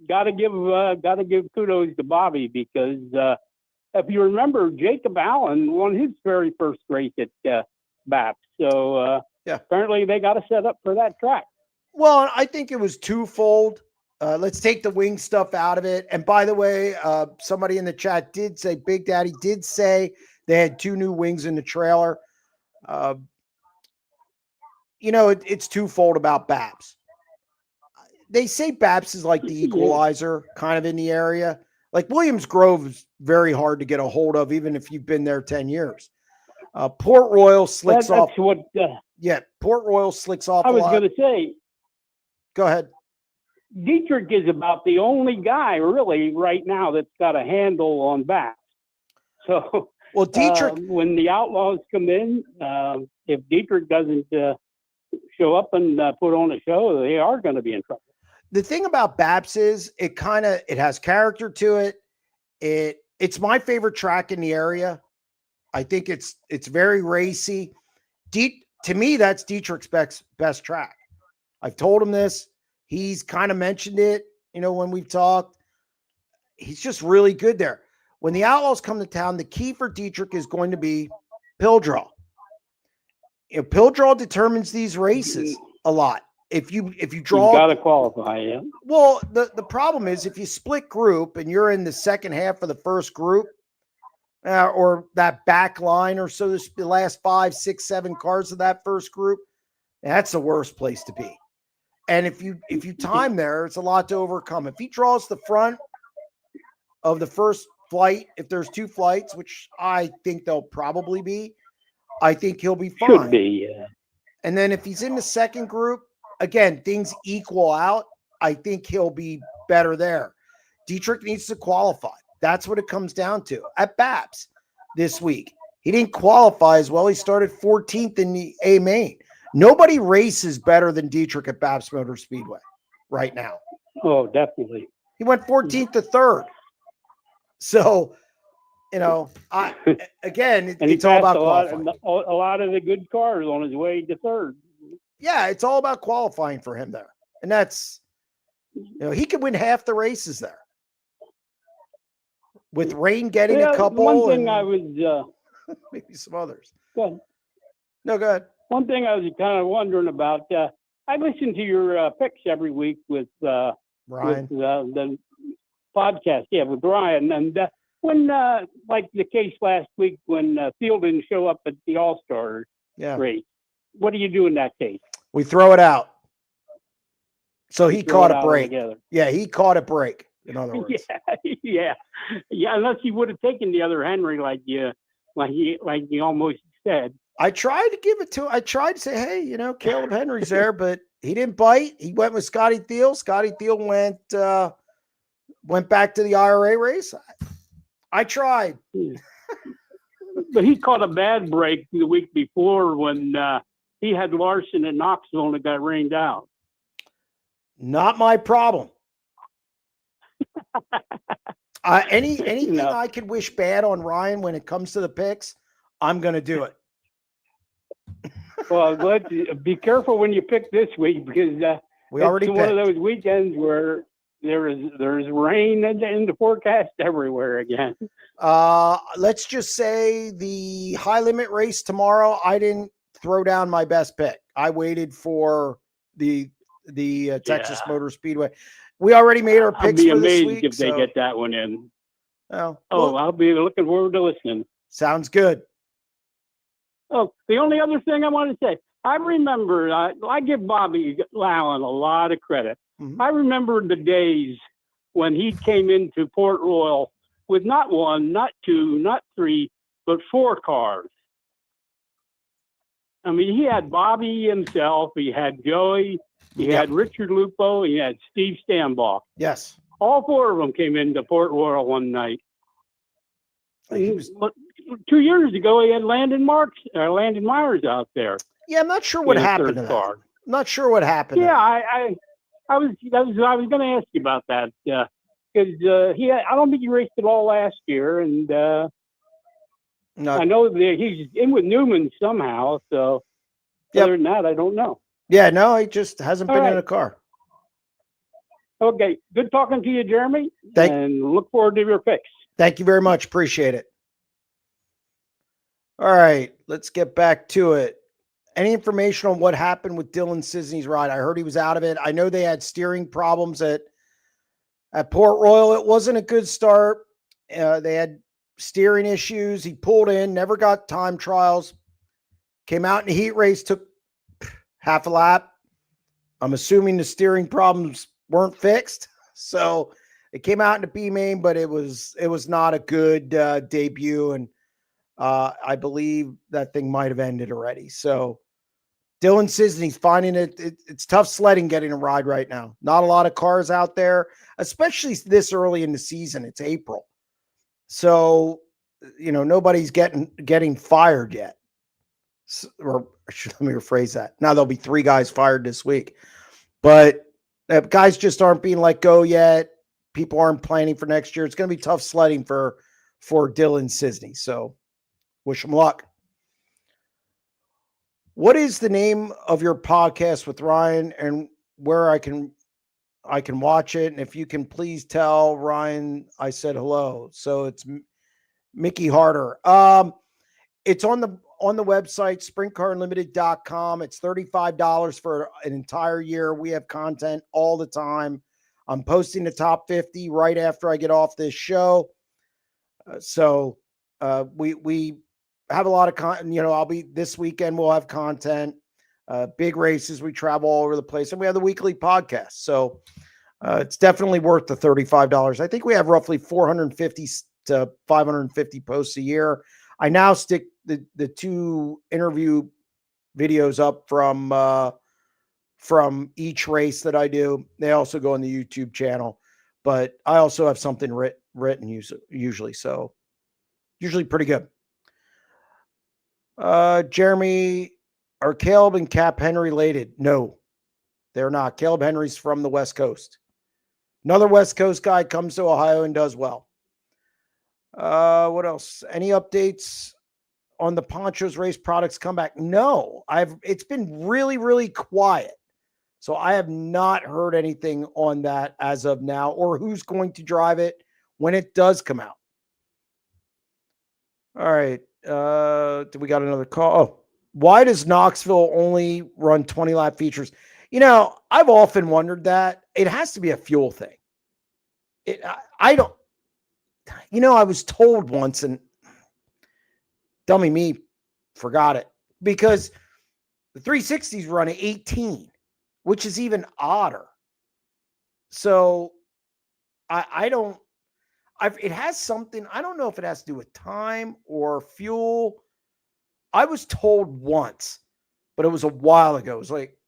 gotta give kudos to Bobby because if you remember, Jacob Allen won his very first race at BAP. So apparently they got a set up for that track. Well, I think it was twofold. Let's take the wing stuff out of it. And by the way, somebody in the chat did say, Big Daddy did say they had 2 new wings in the trailer. It's twofold about BAPS. They say BAPS is like the equalizer kind of in the area. Like Williams Grove is very hard to get a hold of, even if you've been there 10 years. Port Royal slicks off. Port Royal slicks off. I was going to say. Go ahead. Dietrich is about the only guy really right now that's got a handle on BAPS. So, well, Dietrich, when the Outlaws come in, if Dietrich doesn't show up and put on a show, they are going to be in trouble. The thing about BAPS is it has character to it. It's my favorite track in the area. I think it's very racy. To me, that's Dietrich's best track. I've told him this. He's kind of mentioned it, when we've talked. He's just really good there. When the Outlaws come to town, the key for Dietrich is going to be pill draw. Pill draw determines these races a lot. If you draw, you got to qualify. Yeah. Well, the problem is if you split group and you're in the second half of the first group, or that back line, or so the last 5, 6, 7 cars of that first group, that's the worst place to be. And if you time there, it's a lot to overcome. If he draws the front of the first flight, if there's 2 flights, which I think there'll probably be, I think he'll be fine. Should be, yeah. And then if he's in the second group, again, things equal out. I think he'll be better there. Dietrich needs to qualify. That's what it comes down to. At BAPS this week, he didn't qualify as well. He started 14th in the A main. Nobody races better than Dietrich at BAPS Motor Speedway right now. Oh, definitely. He went 14th to 3rd. So, it's all about qualifying. A lot of the good cars on his way to 3rd. Yeah, it's all about qualifying for him there. And that's, he could win half the races there. With rain getting a couple. One thing I was... maybe some others. Go ahead. No, go ahead. One thing I was kind of wondering about, I listen to your picks every week with Ryan. With the podcast, with Ryan. And when, like the case last week when Field didn't show up at the All-Star race, what do you do in that case? We throw it out. So he Throw caught it a out break. altogether. Yeah, he caught a break. In other words, yeah. Unless he would have taken the other Henry, like you almost said. I tried to give it to. I tried to say, hey, Caleb Henry's there, but he didn't bite. He went with Scotty Thiel. Scotty Thiel went back to the IRA race. I tried. But he caught a bad break the week before when he had Larson at Knoxville and it got rained out. Not my problem. Anything I could wish bad on Ryan when it comes to the picks, I'm going to do it. Well, be careful when you pick this week because we already it's one of those weekends where there's rain in the forecast everywhere again. Let's just say the high limit race tomorrow, I didn't throw down my best pick. I waited for the Texas Motor Speedway. We already made our picks for this week. I'll be amazed if they get that one in. Well, I'll be looking forward to listening. Sounds good. Oh, the only other thing I want to say, I remember, I give Bobby Lowen a lot of credit. Mm-hmm. I remember the days when he came into Port Royal with not one, not two, not three, but 4 cars. I mean, he had Bobby himself, he had Joey, he had Richard Lupo, he had Steve Stambach. Yes. All 4 of them came into Port Royal one night. 2 years ago, he had Landon Myers out there. Yeah, I'm not sure what happened to that. I'm not sure what happened. Yeah, I was going to ask you about that because I don't think he raced at all last year, and I know that he's in with Newman somehow. So other than that, I don't know. Yeah, no, he just hasn't been in a car. Okay, good talking to you, Jeremy, and look forward to your picks. Thank you very much. Appreciate it. All right, let's get back to it. Any information on what happened with Dylan Cisney's ride? I heard he was out of it. I know they had steering problems at Port Royal. It wasn't a good start. They had steering issues. He pulled in, never got time trials. Came out in a heat race, took half a lap. I'm assuming the steering problems weren't fixed. So it came out in the B main, but it was not a good debut. And I believe that thing might have ended already. So Dylan Cisney's finding it's tough sledding getting a ride right now. Not a lot of cars out there, especially this early in the season. It's April. So, nobody's getting fired yet. Or let me rephrase that. Now there'll be 3 guys fired this week. But guys just aren't being let go yet. People aren't planning for next year. It's going to be tough sledding for Dylan Cisney. So wish him luck. What is the name of your podcast with Ryan and where I can watch it? And if you can please tell Ryan I said hello. So it's Mickey Harder. It's on the website, SprintCarUnlimited.com. It's $35 for an entire year. We have content all the time. I'm posting the top 50 right after I get off this show. So we have a lot of content. This weekend we'll have content, big races. We travel all over the place, and we have the weekly podcast. So it's definitely worth the $35. I think we have roughly 450 to 550 posts a year. I now stick the 2 interview videos up from each race that I do. They also go on the YouTube channel, but I also have something written usually. So usually pretty good. Jeremy, are Caleb and Cap Henry related? No, they're not. Caleb Henry's from the West Coast. Another West Coast guy comes to Ohio and does well. What else? Any updates on the Ponchos Race Products comeback? No, it's been really, really quiet. So I have not heard anything on that as of now, or who's going to drive it when it does come out. All right. Do we got another call? Oh, why does Knoxville only run 20 lap features? I've often wondered that. It has to be a fuel thing. I was told once, and dummy me forgot it, because The 360s run at 18, which is even odder. So it has something, I don't know if it has to do with time or fuel. I was told once, but it was a while ago. It was like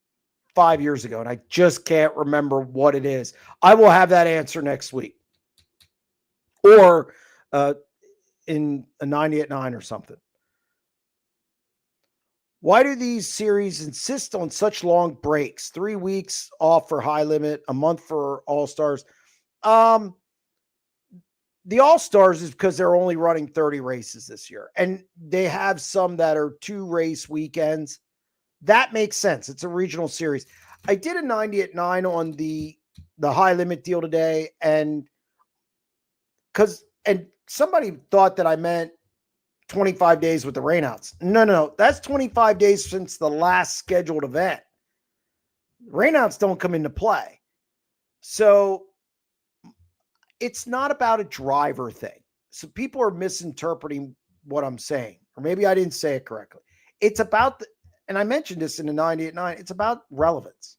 5 years ago, and I just can't remember what it is. I will have that answer next week. Or in a 90 at 9 or something. Why do these series insist on such long breaks? 3 weeks off for high limit, a month for all-stars. The all-stars is because they're only running 30 races this year. And they have some that are 2 race weekends. That makes sense. It's a regional series. I did a 90 at 9 on the high limit deal today. And somebody thought that I meant 25 days with the rainouts. No. That's 25 days since the last scheduled event. Rainouts don't come into play. So it's not about a driver thing. So people are misinterpreting what I'm saying. Or maybe I didn't say it correctly. It's about, and I mentioned this in the 90 at 9, it's about relevance.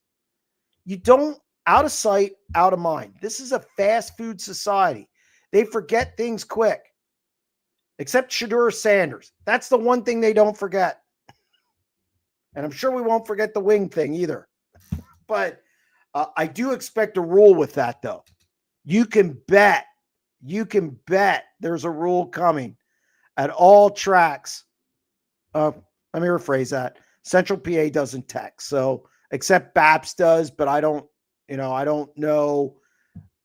You don't, out of sight, out of mind. This is a fast food society. They forget things quick. Except Shedeur Sanders. That's the one thing they don't forget. And I'm sure we won't forget the wing thing either. But I do expect a rule with that, though. You can bet there's a rule coming at all tracks. Let me rephrase that. Central PA doesn't text. So, except BAPS does, but I don't know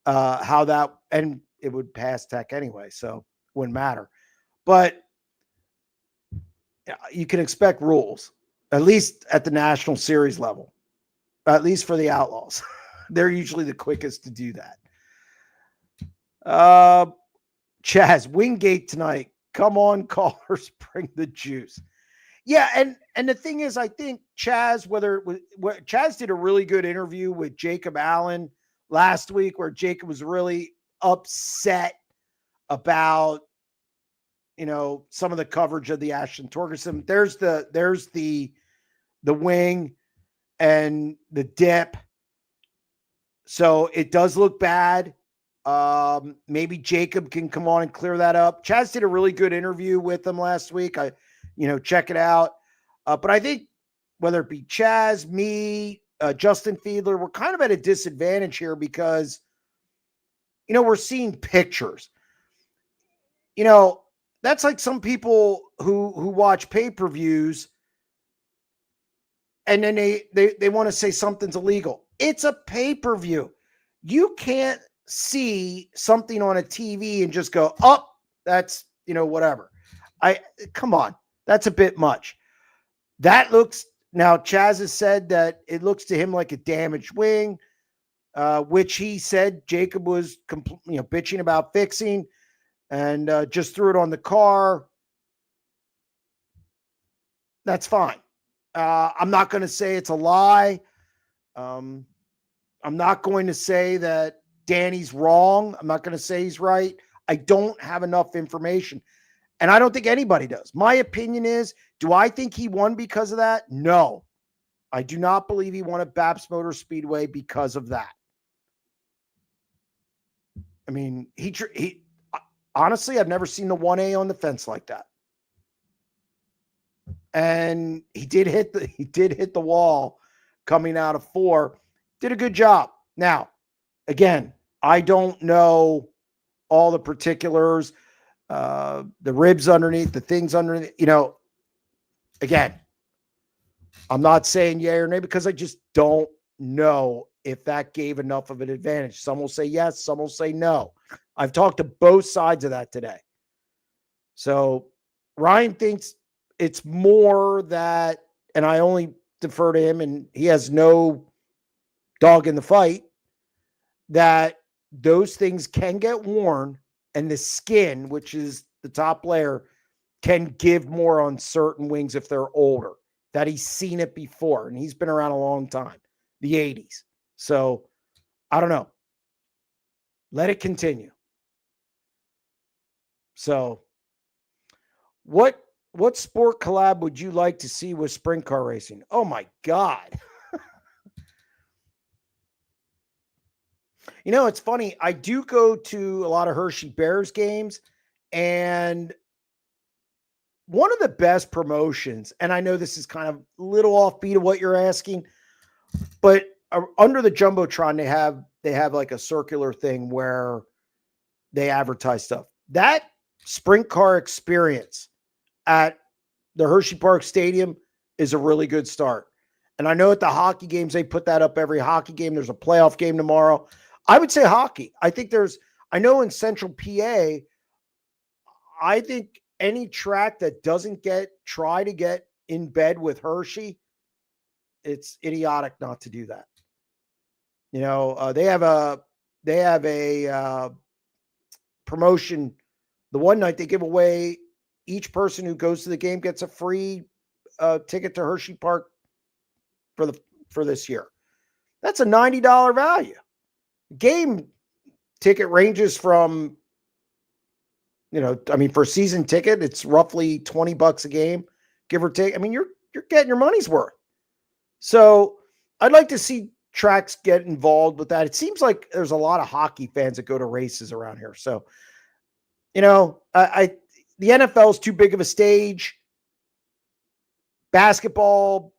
how that, and it would pass tech anyway, so it wouldn't matter. But you can expect rules, at least at the national series level, at least for the Outlaws. They're usually the quickest to do that. Chaz, Wingate tonight. Come on, callers, bring the juice. Yeah, and the thing is, I think Chaz, Chaz did a really good interview with Jacob Allen last week, where Jacob was really upset about some of the coverage of the Ashton Torgerson. There's the wing and the dip. So it does look bad. Maybe Jacob can come on and clear that up. Chaz did a really good interview with him last week. Check it out. But I think whether it be Chaz, me, Justin Fiedler, we're kind of at a disadvantage here because, we're seeing pictures. That's like some people who watch pay-per-views and then they want to say something's illegal. It's a pay-per-view. You can't see something on a TV and just go, oh, that's, whatever. Come on. That's a bit much. Now Chaz has said that it looks to him like a damaged wing, which he said Jacob was bitching about fixing. And just threw it on the car. That's fine. I'm not going to say it's a lie. I'm not going to say that Danny's wrong. I'm not going to say he's right. I don't have enough information. And I don't think anybody does. My opinion is, do I think he won because of that? No. I do not believe he won at Babs Motor Speedway because of that. I mean, he honestly, I've never seen the 1A on the fence like that. And he did hit the wall coming out of 4. Did a good job. Now, again, I don't know all the particulars, the ribs underneath, the things underneath, again, I'm not saying yay or nay because I just don't know if that gave enough of an advantage. Some will say yes, some will say no. I've talked to both sides of that today. So Ryan thinks it's more that, and I only defer to him, and he has no dog in the fight, that those things can get worn and the skin, which is the top layer, can give more on certain wings if they're older, that he's seen it before, and he's been around a long time, the 80s. So I don't know. Let it continue. So what What sport collab would you like to see with sprint car racing? Oh my God. You know, it's funny. I do go to a lot of Hershey Bears games, and one of the best promotions, and I know this is kind of a little offbeat of what you're asking, but under the Jumbotron, they have like a circular thing where they advertise stuff. That sprint car experience at the Hershey Park Stadium is a really good start. And I know at the hockey games, they put that up every hockey game. There's a playoff game tomorrow. I would say hockey. I know in Central PA, I think any track that doesn't try to get in bed with Hershey, it's idiotic not to do that. You know, they have a promotion. The one night they give away, each person who goes to the game gets a free ticket to Hershey Park for this year. That's a $90 value. Game ticket ranges from, for a season ticket, it's roughly $20 a game, give or take. I mean, you're getting your money's worth. So I'd like to see tracks get involved with that. It seems like there's a lot of hockey fans that go to races around here. So, the NFL is too big of a stage. Basketball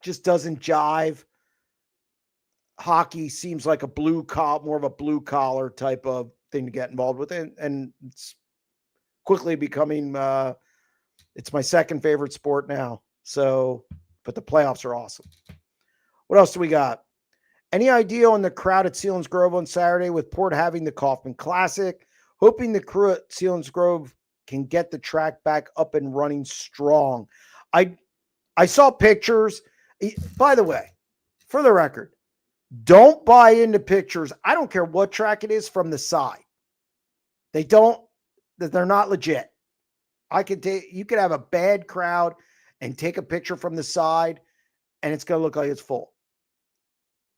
just doesn't jive. Hockey seems like more of a blue collar type of thing to get involved with, and it's quickly becoming. It's my second favorite sport now. So, but the playoffs are awesome. What else do we got? Any idea on the crowd at Sealands Grove on Saturday with Port having the Kaufman Classic? Hoping the crew at Sealands Grove can get the track back up and running strong. I saw pictures. By the way, for the record, don't buy into pictures. I don't care what track it is from the side. They're not legit. You could have a bad crowd and take a picture from the side and it's going to look like it's full.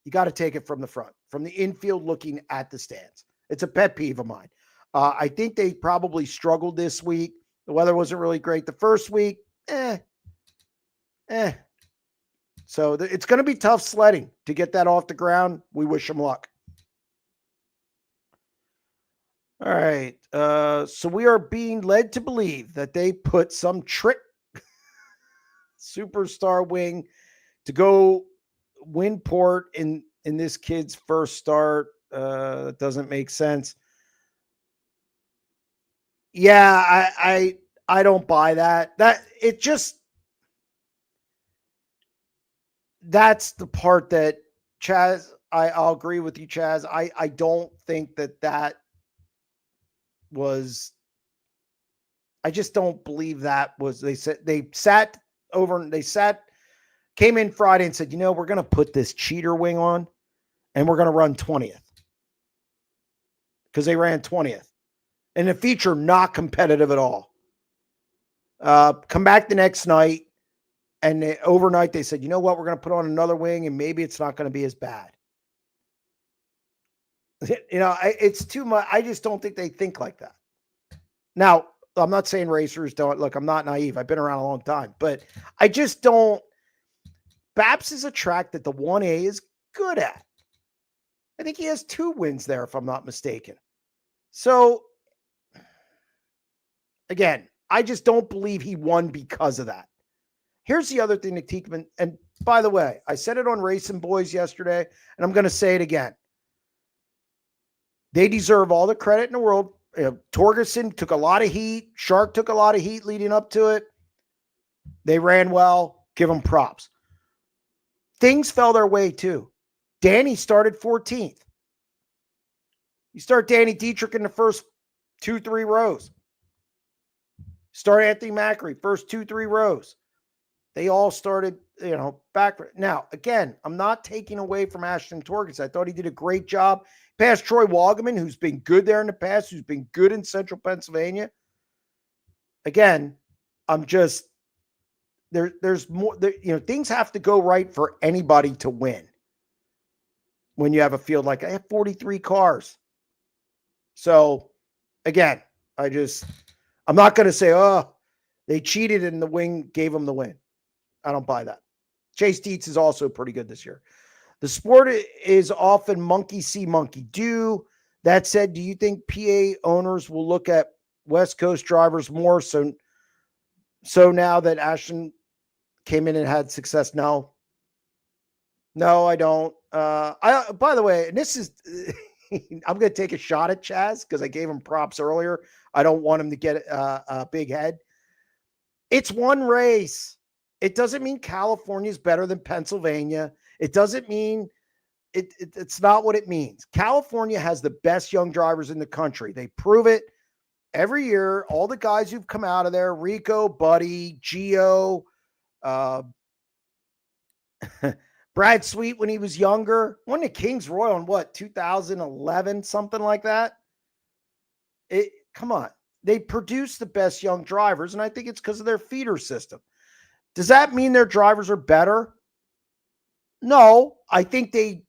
You got to take it from the front, from the infield looking at the stands. It's a pet peeve of mine. I think they probably struggled this week. The weather wasn't really great the first week. So it's going to be tough sledding to get that off the ground. We wish them luck. All right. So we are being led to believe that they put some trick superstar wing to go win Port in this kid's first start. That doesn't make sense. Yeah, I don't buy that. That's the part that Chaz, I'll agree with you, Chaz. I don't think that was, I just don't believe that was, came in Friday and said, we're going to put this cheater wing on and we're going to run 20th. Because they ran 20th. And the feature, not competitive at all. Come back the next night, and overnight they said, we're going to put on another wing, and maybe it's not going to be as bad. It's too much. I just don't think they think like that. Now, I'm not saying racers don't. Look, I'm not naive. I've been around a long time. But I just don't. BAPS is a track that the 1A is good at. I think he has 2 wins there, if I'm not mistaken. So, again, I just don't believe he won because of that. Here's the other thing that Tieckman, and by the way, I said it on Racing Boys yesterday, and I'm going to say it again. They deserve all the credit in the world. Torgerson took a lot of heat. Shark took a lot of heat leading up to it. They ran well. Give them props. Things fell their way too. Danny started 14th. You start Danny Dietrich in the first 2-3 rows. Start Anthony Macri, first 2-3 rows. They all started, back. Now, again, I'm not taking away from Ashton Torgerson. I thought he did a great job. Past Troy Wagaman, who's been good there in the past, who's been good in Central Pennsylvania. Again, I'm just, there's more, things have to go right for anybody to win. When you have a field like, I have 43 cars. So, again, I'm not going to say, They cheated and the wing gave them the win. I don't buy that. Chase Dietz is also pretty good this year. The sport is often monkey see, monkey do. That said, do you think PA owners will look at West Coast drivers more so now that Ashton came in and had success? No, I don't. By the way, and this is, I'm going to take a shot at Chaz because I gave him props earlier. I don't want him to get a big head. It's one race. It doesn't mean California is better than Pennsylvania. It doesn't mean it's not what it means. California has the best young drivers in the country. They prove it every year. All the guys who've come out of there, Rico, Buddy, Gio, Brad Sweet when he was younger, won the Kings Royal in 2011, something like that. Come on. They produce the best young drivers, and I think it's because of their feeder system. Does that mean their drivers are better? No, I think they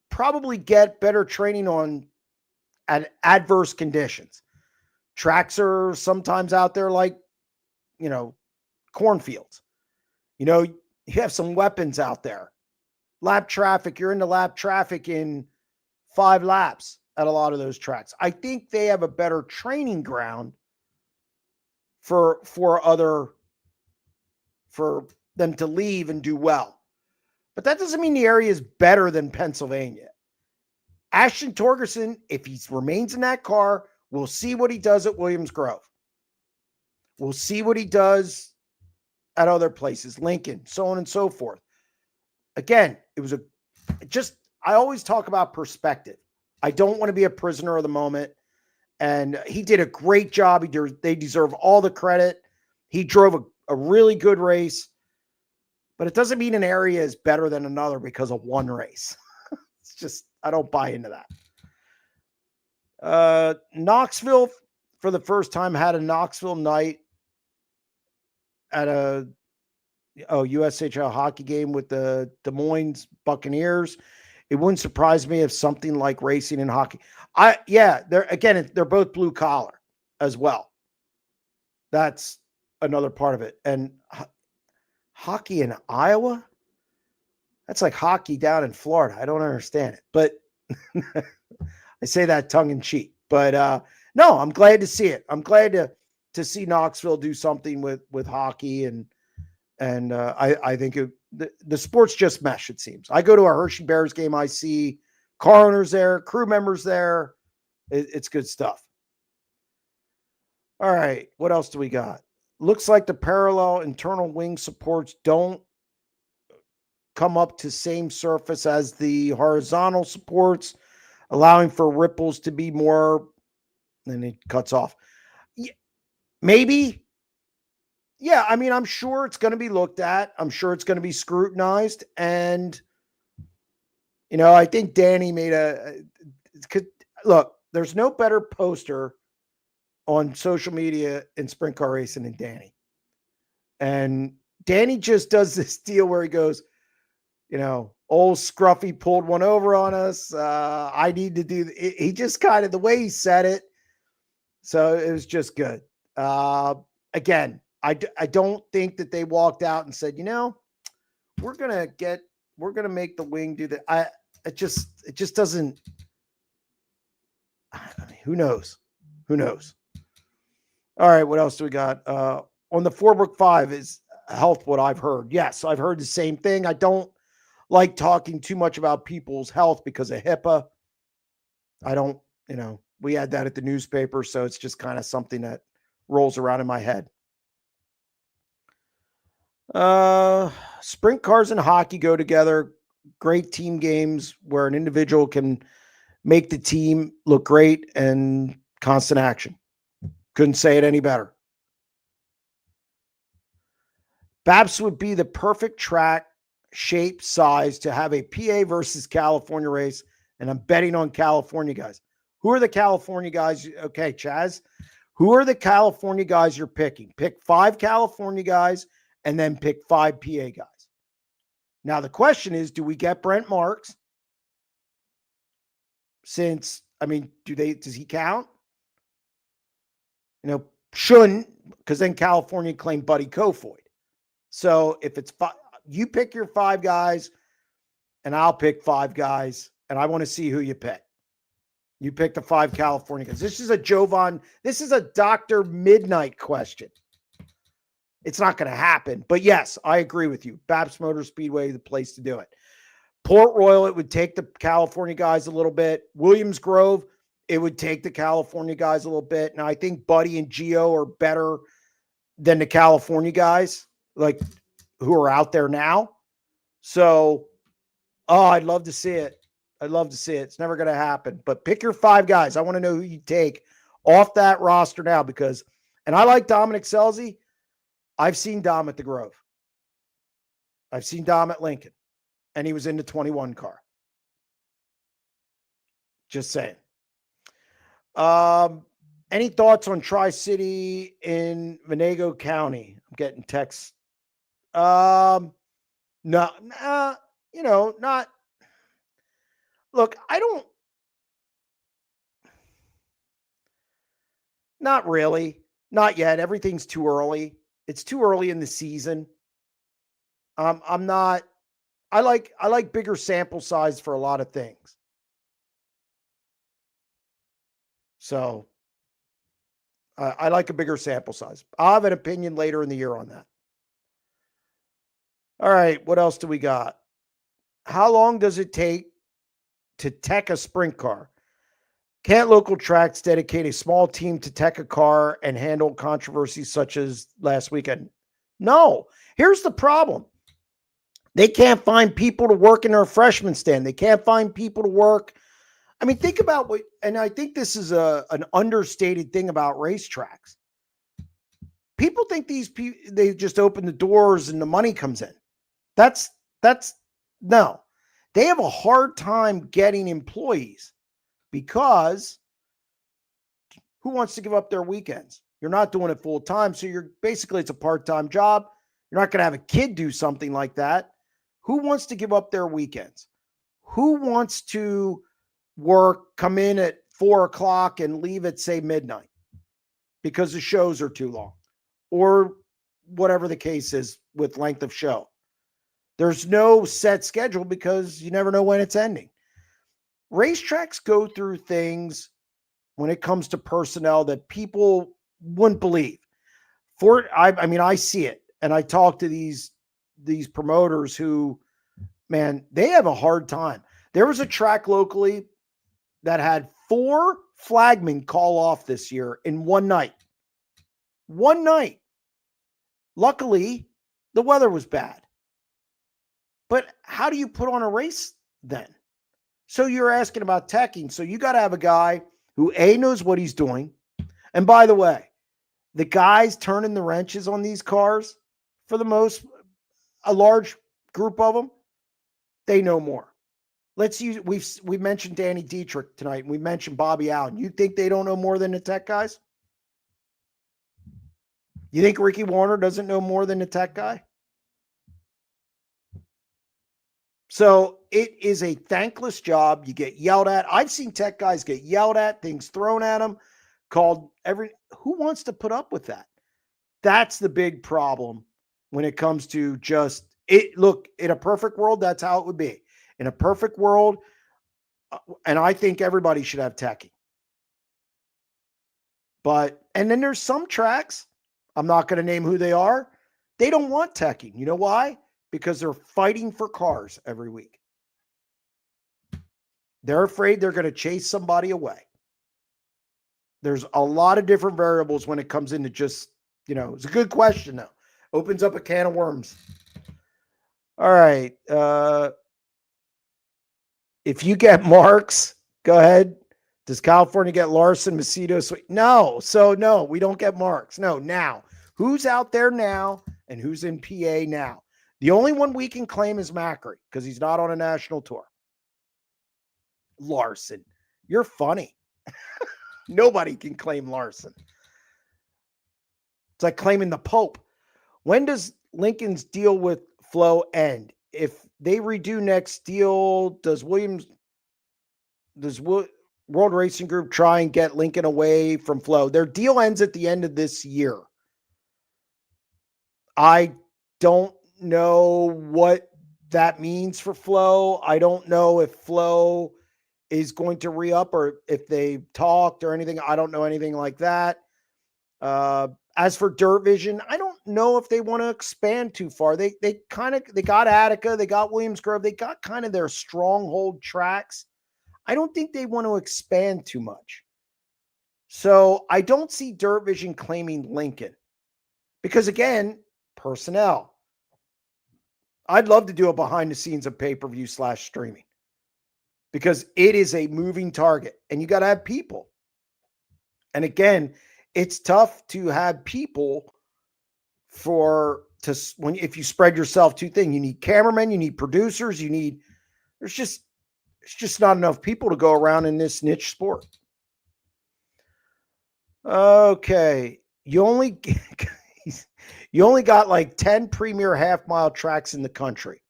probably get better training on adverse conditions. Tracks are sometimes out there like, cornfields. You have some weapons out there. Lap traffic, you're into lap traffic in 5 laps at a lot of those tracks. I think they have a better training ground for them to leave and do well. But that doesn't mean the area is better than Pennsylvania. Ashton Torgerson, if he remains in that car, we'll see what he does at Williams Grove. We'll see what he does at other places, Lincoln, so on and so forth. Again, I always talk about perspective. I don't want to be a prisoner of the moment. And he did a great job. They deserve all the credit. He drove a really good race. But it doesn't mean an area is better than another because of one race. It's just, I don't buy into that. Knoxville, for the first time, had a Knoxville night at a USHL hockey game with the Des Moines Buccaneers. It wouldn't surprise me if something like racing and hockey. They're both blue collar as well. That's another part of it. And hockey in Iowa? That's like hockey down in Florida. I don't understand it, but I say that tongue in cheek. But no, I'm glad to see it. I'm glad to see Knoxville do something with hockey, and I think the sports just mesh. It seems. I go to a Hershey Bears game. I see car owners there, crew members there. It's good stuff. All right, what else do we got? Looks like the parallel internal wing supports don't come up to same surface as the horizontal supports, allowing for ripples to be more, and it cuts off. Maybe. Yeah, I mean, I'm sure it's going to be looked at. I'm sure it's going to be scrutinized. And, I think Danny made look, there's no better poster on social media in sprint car racing than Danny. And Danny just does this deal where he goes, old Scruffy pulled one over on us. I need to do he just kind of the way he said it. So it was just good. Again, I don't think that they walked out and said, we're going to make the wing do that. It just doesn't, who knows? All right. What else do we got? On the Fordbrook 5 is health. What I've heard. Yes. I've heard the same thing. I don't like talking too much about people's health because of HIPAA. I don't, we had that at the newspaper. So it's just kind of something that rolls around in my head. Sprint cars and hockey go together. Great team games where an individual can make the team look great and constant action. Couldn't say it any better. BAPS would be the perfect track, shape, size to have a PA versus California race, and I'm betting on California guys. Who are the California guys? Okay, Chaz. Who are the California guys you're picking? Pick 5 California guys and then pick 5 PA guys. Now, the question is, do we get Brent Marks? Does he count? Shouldn't, because then California claimed Buddy Kofoid. So if it's you pick your 5 guys, and I'll pick 5 guys, and I want to see who you pick. You pick the 5 California guys. This is a this is a Dr. Midnight question. It's not going to happen, but yes, I agree with you. Babs Motor Speedway, the place to do it. Port Royal, it would take the California guys a little bit. Williams Grove, it would take the California guys a little bit. Now, I think Buddy and Gio are better than the California guys, like who are out there now. So, I'd love to see it. I'd love to see it. It's never going to happen. But pick your 5 guys. I want to know who you take off that roster now because, and I like Dominic Scelzi. I've seen Dom at the Grove. I've seen Dom at Lincoln. And he was in the 21 car. Just saying. Any thoughts on Tri-City in Venango County? I'm getting texts. No, not. Look, not really. Not yet. Everything's too early. It's too early in the season. I'm not. I like bigger sample size for a lot of things. So I like a bigger sample size. I'll have an opinion later in the year on that. All right, what else do we got? How long does it take to tech a sprint car? Can't local tracks dedicate a small team to tech a car and handle controversies such as last weekend? No. Here's the problem. They can't find people to work in their freshman stand. They can't find people to work. I mean, think about what, and I think this is an understated thing about racetracks. People think they just open the doors and the money comes in. That's no. They have a hard time getting employees because who wants to give up their weekends? You're not doing it full time. So it's a part-time job. You're not going to have a kid do something like that. Who wants to give up their weekends? Who wants to come in at 4:00 and leave at, say, midnight because the shows are too long or whatever the case is with length of show? There's no set schedule because you never know when it's ending. Racetracks go through things when it comes to personnel that people wouldn't believe. I see it, and I talk to these promoters who, man, they have a hard time. There was a track locally that had 4 flagmen call off this year in one night. One night. Luckily, the weather was bad. But how do you put on a race then? So you're asking about teching. So you got to have a guy who A, knows what he's doing. And by the way, the guys turning the wrenches on these cars, for a large group of them, they know more. We mentioned Danny Dietrich tonight, and we mentioned Bobby Allen. You think they don't know more than the tech guys? You think Ricky Warner doesn't know more than the tech guy? So it is a thankless job. You get yelled at. I've seen tech guys get yelled at, things thrown at them, who wants to put up with that? That's the big problem when it comes to look, in a perfect world, that's how it would be. In a perfect world, and I think everybody should have teching. And then there's some tracks, I'm not going to name who they are, they don't want teching. You know why? Because they're fighting for cars every week. They're afraid they're going to chase somebody away. There's a lot of different variables when it comes into just, it's a good question though. Opens up a can of worms. All right. If you get marks, go ahead. Does California get Larson, Macedo? No. So no, we don't get marks. No. Now, who's out there now and who's in PA now? The only one we can claim is Macri because he's not on a national tour. Larson. You're funny. Nobody can claim Larson. It's like claiming the Pope. When does Lincoln's deal with Flo end? If they redo next deal, does World Racing Group try and get Lincoln away from Flo. Their deal ends at the end of this year. I don't know what that means for Flo. I don't know if Flo is going to re-up or if they talked or anything. I don't know anything like that. As for Dirt Vision, I don't know if they want to expand too far. They got Attica, they got Williams Grove, they got kind of their stronghold tracks. I don't think they want to expand too much. So I don't see Dirt Vision claiming Lincoln because, again, personnel. I'd love to do a behind the scenes of pay-per-view / streaming because it is a moving target and you got to have people. And again, it's tough to have people if you spread yourself too thin. You need cameramen, you need producers, it's just not enough people to go around in this niche sport. Okay. You only got like 10 premier half-mile tracks in the country.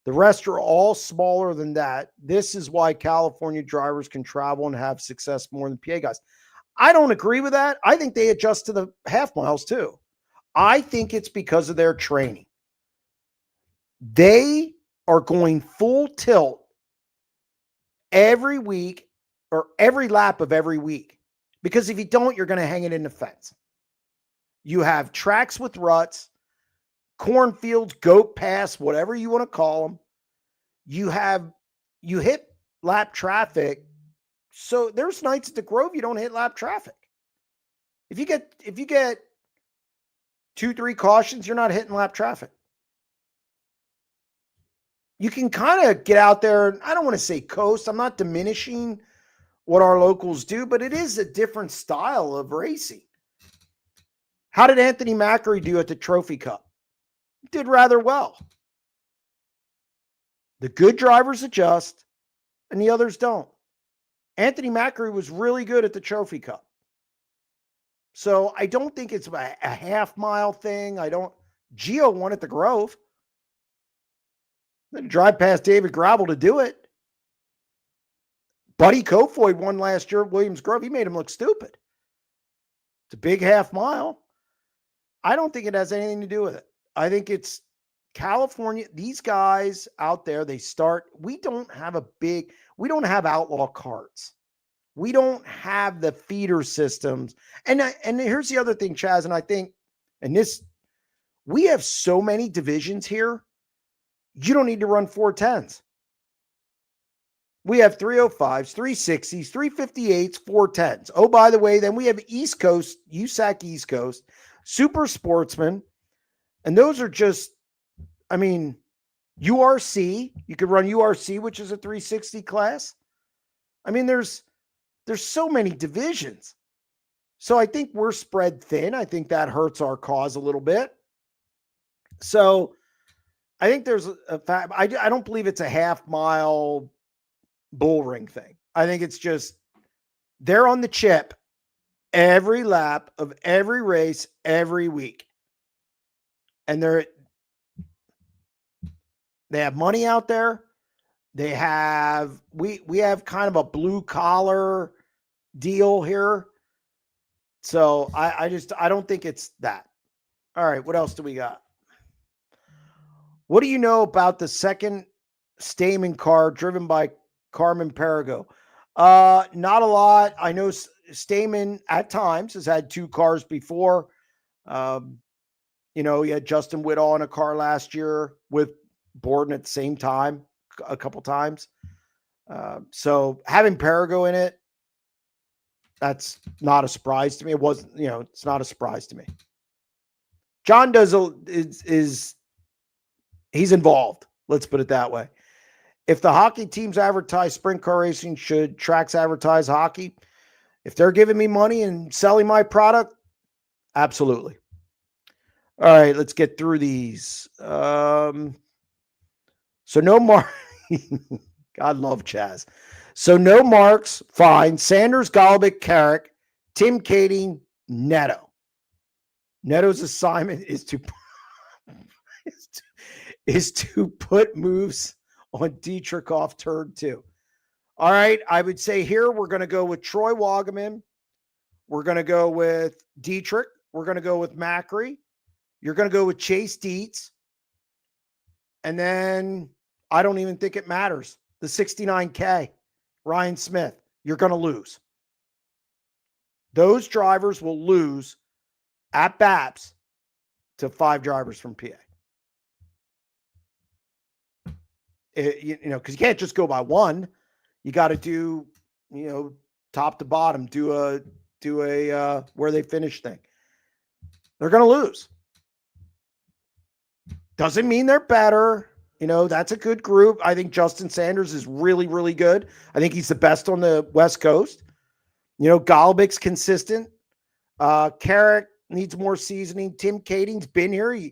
The rest are all smaller than that. This is why California drivers can travel and have success more than PA guys. I don't agree with that. I think they adjust to the half miles too. I think it's because of their training. They are going full tilt every week or every lap of every week. Because if you don't, you're going to hang it in the fence. You have tracks with ruts, cornfields, goat pass, whatever you want to call them. You hit lap traffic. So there's nights at the Grove you don't hit lap traffic. If you get 2-3 cautions, you're not hitting lap traffic. You can kind of get out there. I don't want to say coast. I'm not diminishing what our locals do, but it is a different style of racing. How did Anthony Macri do at the Trophy Cup? He did rather well. The good drivers adjust and the others don't. Anthony Macri was really good at the Trophy Cup. So I don't think it's a half-mile thing. Gio won at the Grove. Then drive past David Gravel to do it. Buddy Kofoid won last year at Williams Grove. He made him look stupid. It's a big half-mile. I don't think it has anything to do with it. I think it's California. These guys out there, we don't have outlaw carts. We don't have the feeder systems. And here's the other thing, Chaz, and I think, we have so many divisions here, you don't need to run 410s. We have 305s, 360s, 358s, 410s. Oh, by the way, then we have East Coast, USAC East Coast, Super Sportsman. And those are just, URC. You could run URC, which is a 360 class. There's so many divisions. So I think we're spread thin. I think that hurts our cause a little bit. So I think there's a fact. I don't believe it's a half-mile bull ring thing. I think it's just they're on the chip every lap of every race every week. And they have money out there. They have we have kind of a blue collar deal here. So I don't think it's that. All right, what else do we got? What do you know about the second Stamen car driven by Carmen Perigo? Not a lot. I know Stamen at times has had 2 cars before. He had Justin Whitall in a car last year with Borden at the same time a couple times. So having Perigo in it, that's not a surprise to me. It wasn't, it's not a surprise to me. John he's involved. Let's put it that way. If the hockey teams advertise sprint car racing, should tracks advertise hockey? If they're giving me money and selling my product, absolutely. All right, let's get through these. So no mark. God love Chaz. So no marks, fine. Sanders, Golobic, Carrick, Tim Kading, Neto. Neto's assignment is to put moves on Dietrich off turn 2. All right. I would say here we're going to go with Troy Wagaman. We're going to go with Dietrich. We're going to go with Macri. You're going to go with Chase Dietz. And then I don't even think it matters. The 69K, Ryan Smith, you're going to lose. Those drivers will lose at BAPS to 5 drivers from PA. Because you can't just go by one. You got to do, top to bottom, do a where they finish thing. They're going to lose. Doesn't mean they're better. That's a good group. I think Justin Sanders is really, really good. I think he's the best on the West Coast. Golubich's consistent. Carrick needs more seasoning. Tim Kading's been here. I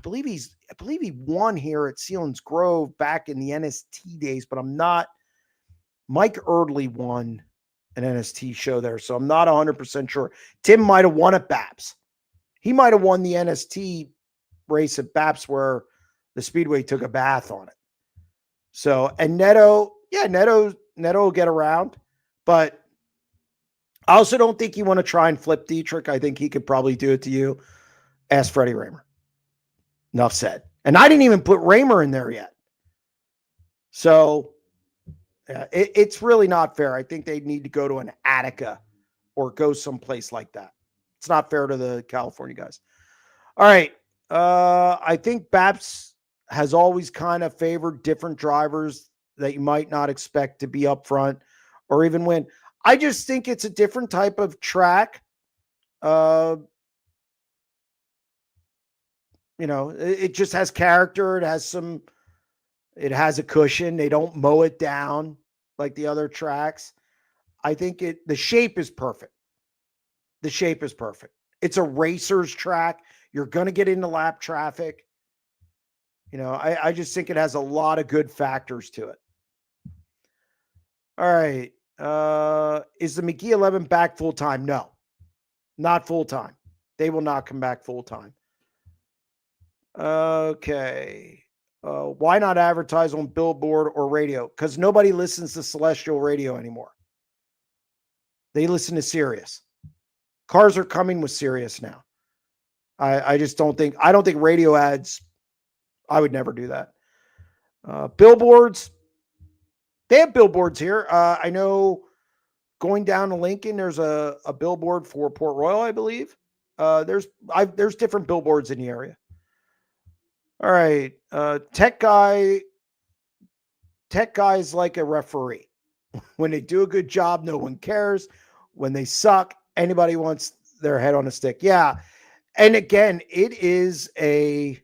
believe he won here at Sealands Grove back in the NST days, but I'm not. Mike Erdley won an NST show there, so I'm not 100% sure. Tim might have won at BAPS. He might have won the NST race at BAPS where the Speedway took a bath on it. So, and Neto will get around, but I also don't think you want to try and flip Dietrich. I think he could probably do it to you. Ask Freddie Raymer. Enough said. And I didn't even put Raymer in there yet. So it's really not fair. I think they need to go to an Attica or go someplace like that. It's not fair to the California guys. All right. I think BAPS has always kind of favored different drivers that you might not expect to be up front or even win. I just think it's a different type of track. It just has character. It has a cushion. They don't mow it down like the other tracks. I think the shape is perfect. The shape is perfect. It's a racer's track. You're going to get into lap traffic. I just think it has a lot of good factors to it. All right. Is the McGee 11 back full time? No, not full time. They will not come back full time. Okay. Why not advertise on billboard or radio? Because nobody listens to Celestial Radio anymore. They listen to Sirius. Cars are coming with Sirius now. I don't think radio ads, I would never do that. Billboards. They have billboards here. I know going down to Lincoln, there's a billboard for Port Royal, I believe. There's different billboards in the area. All right. Tech guy is like a referee. When they do a good job, no one cares. When they suck, anybody wants their head on a stick. Yeah. And again, it is a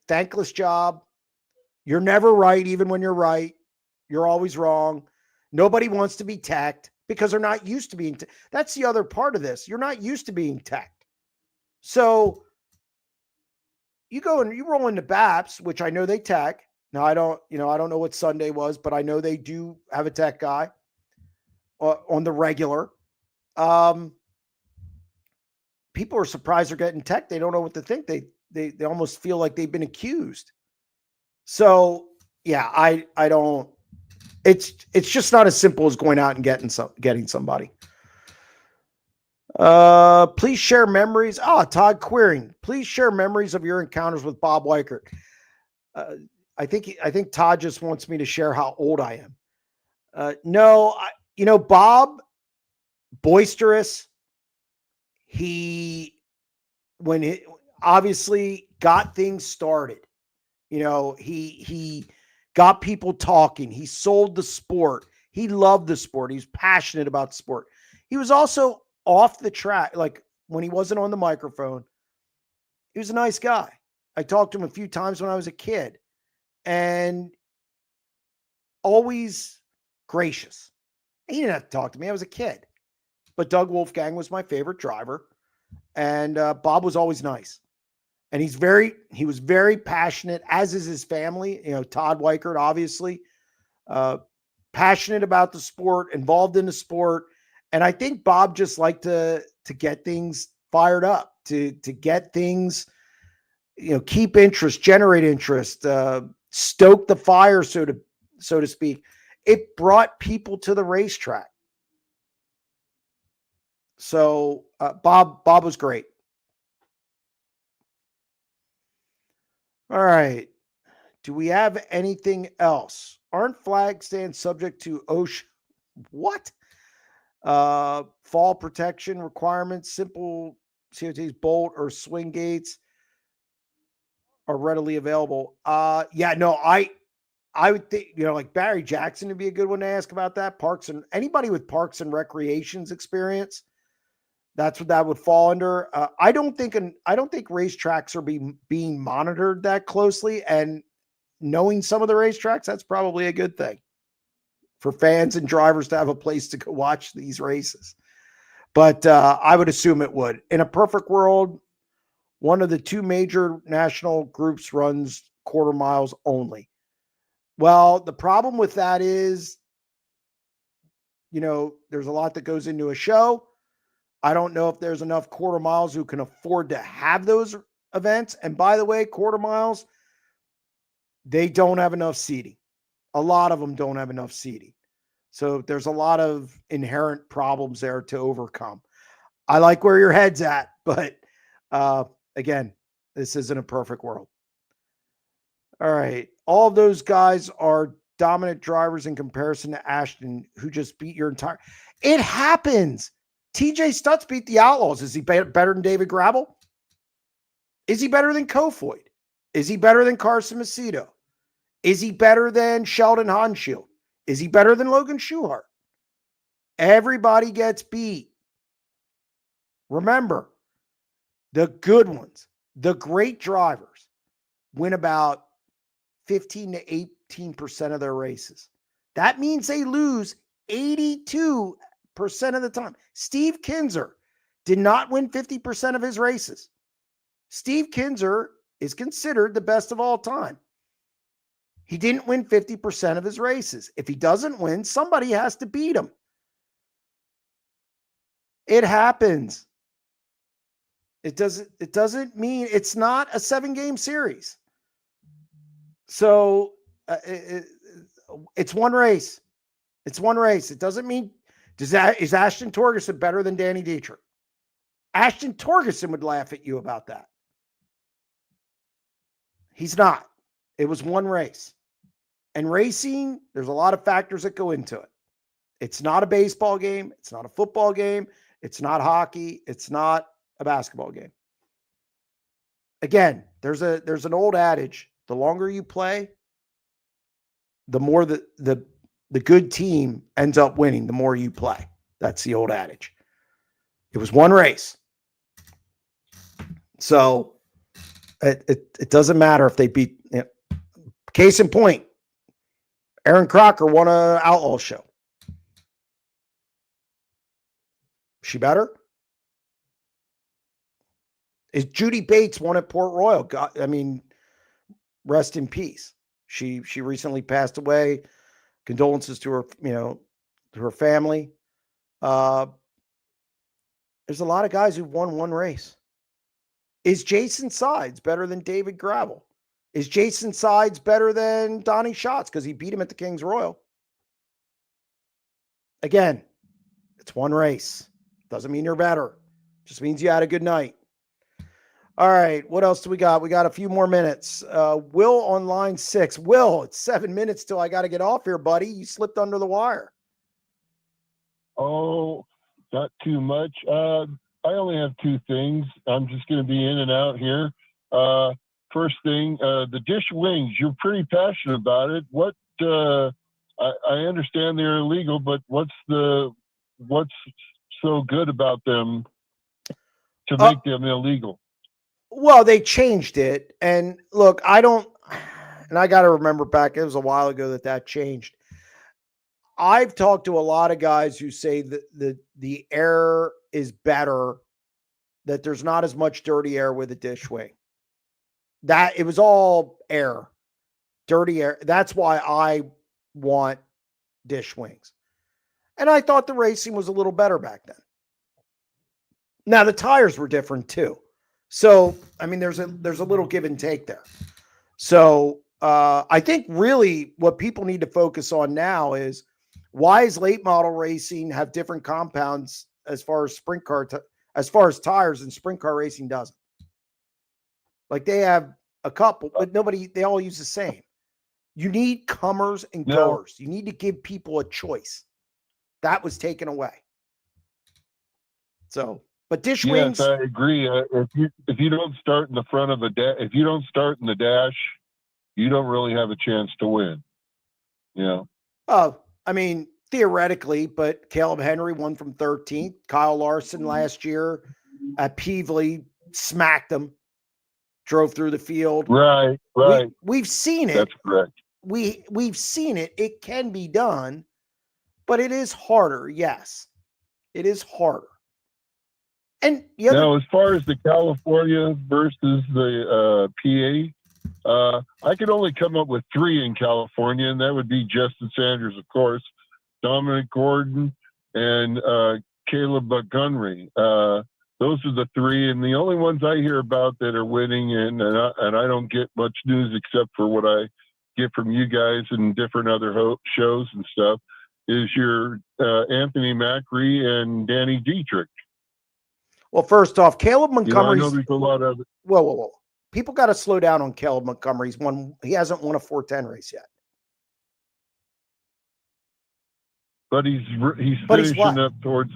thankless job. You're never right, even when you're right. You're always wrong. Nobody wants to be teched because they're not used to being that's the other part of this. You're not used to being teched. So you go and you roll into BAPS, which I know they tech. Now I don't know what Sunday was, but I know they do have a tech guy on the regular. People are surprised they're getting tech. They don't know what to think. They almost feel like they've been accused. So yeah, I don't. It's just not as simple as going out and getting somebody. Please share memories. Todd Queering. Please share memories of your encounters with Bob Weichert. I think Todd just wants me to share how old I am. No, Bob, boisterous. He obviously got things started. He got people talking. He sold the sport. He loved the sport. He was passionate about the sport. He was also off the track. Like when he wasn't on the microphone, he was a nice guy. I talked to him a few times when I was a kid and always gracious. He didn't have to talk to me. I was a kid, but Doug Wolfgang was my favorite driver. And Bob was always nice. And he was very passionate, as is his family. Todd Weichert, obviously, passionate about the sport, involved in the sport. And I think Bob just liked to get things fired up, to get things keep interest, generate interest, stoke the fire, so to speak. It brought people to the racetrack. So Bob was great. All right. Do we have anything else? Aren't flag stands subject to OSHA? What? Fall protection requirements, simple COT's bolt or swing gates are readily available. Yeah, no, I would think, like Barry Jackson would be a good one to ask about that. Anybody with parks and recreations experience, that's what that would fall under. I don't think racetracks are being monitored that closely, and knowing some of the racetracks, that's probably a good thing for fans and drivers to have a place to go watch these races. But I would assume it would. In a perfect world, one of the two major national groups runs quarter miles only. Well, the problem with that is, there's a lot that goes into a show. I don't know if there's enough quarter miles who can afford to have those events. And by the way, quarter miles, they don't have enough seating. A lot of them don't have enough seating. So there's a lot of inherent problems there to overcome. I like where your head's at, but again, this isn't a perfect world. All right. All of those guys are dominant drivers in comparison to Ashton, who just beat your entire... It happens. TJ Stutz beat the Outlaws. Is he better than David Gravel? Is he better than Kofoid? Is he better than Carson Macedo? Is he better than Sheldon Hanshield? Is he better than Logan Schuchart? Everybody gets beat. Remember, the good ones, the great drivers, win about 15 to 18% of their races. That means they lose 82% of the time. Steve Kinzer did not win 50% of his races. Steve Kinzer is considered the best of all time. He didn't win 50% of his races. If he doesn't win, somebody has to beat him. It happens. It doesn't mean it's not a 7-game series. So it's one race. It's one race. It doesn't mean is Ashton Torgerson better than Danny Dietrich? Ashton Torgerson would laugh at you about that. He's not. It was one race. And racing, there's a lot of factors that go into it. It's not a baseball game. It's not a football game. It's not hockey. It's not a basketball game. Again, there's an old adage: the longer you play, the more the good team ends up winning. The more you play. That's the old adage. It was one race, so it doesn't matter if they beat. Case in point, Aaron Crocker won an Outlaw show. She better? Is Judy Bates won at Port Royal? God, I mean, rest in peace. She recently passed away. Condolences to her, to her family. There's a lot of guys who've won one race. Is Jason Sides better than David Gravel? Is Jason Sides better than Donnie Schatz because he beat him at the King's Royal? Again, it's one race. Doesn't mean you're better. Just means you had a good night. All right, what else do we got? We got a few more minutes. Will on line 6. Will, it's 7 minutes till I got to get off here, buddy. You slipped under the wire. Oh, not too much. I only have two things. I'm just going to be in and out here. First thing, the dish wings. You're pretty passionate about it. What? I understand they're illegal, but what's so good about them to make them illegal? Well, they changed it, and look, I got to remember back. It was a while ago that changed. I've talked to a lot of guys who say that the air is better, that there's not as much dirty air with a dish wing. That it was all air, dirty air. That's why I want dish wings. And I thought the racing was a little better back then. Now the tires were different too. So, I mean, there's a little give and take there. So, I think really what people need to focus on now is why is late model racing have different compounds as far as as far as tires, and sprint car racing doesn't. Like they have a couple, but they all use the same. You need comers and goers. You need to give people a choice. That was taken away. So, but dish wings. Yes, I agree. If you don't start in the front of if you don't start in the dash, you don't really have a chance to win. Oh, I mean, theoretically, but Caleb Henry won from 13th. Kyle Larson last year at Peevely smacked him, drove through the field. Right. We've seen it. That's correct. We've seen it. It can be done, but it is harder. Yes, it is harder. And now, as far as the California versus the PA, I could only come up with 3 in California, and that would be Justin Sanders, of course, Dominic Gordon, and Caleb Montgomery. Those are the 3, and the only ones I hear about that are winning, and I don't get much news except for what I get from you guys and different other shows and stuff, is your Anthony Macri and Danny Dietrich. Well, first off, Caleb Montgomery. I know there's a lot of it. Whoa. People got to slow down on Caleb Montgomery. He hasn't won a 410 race yet. But he's finishing up towards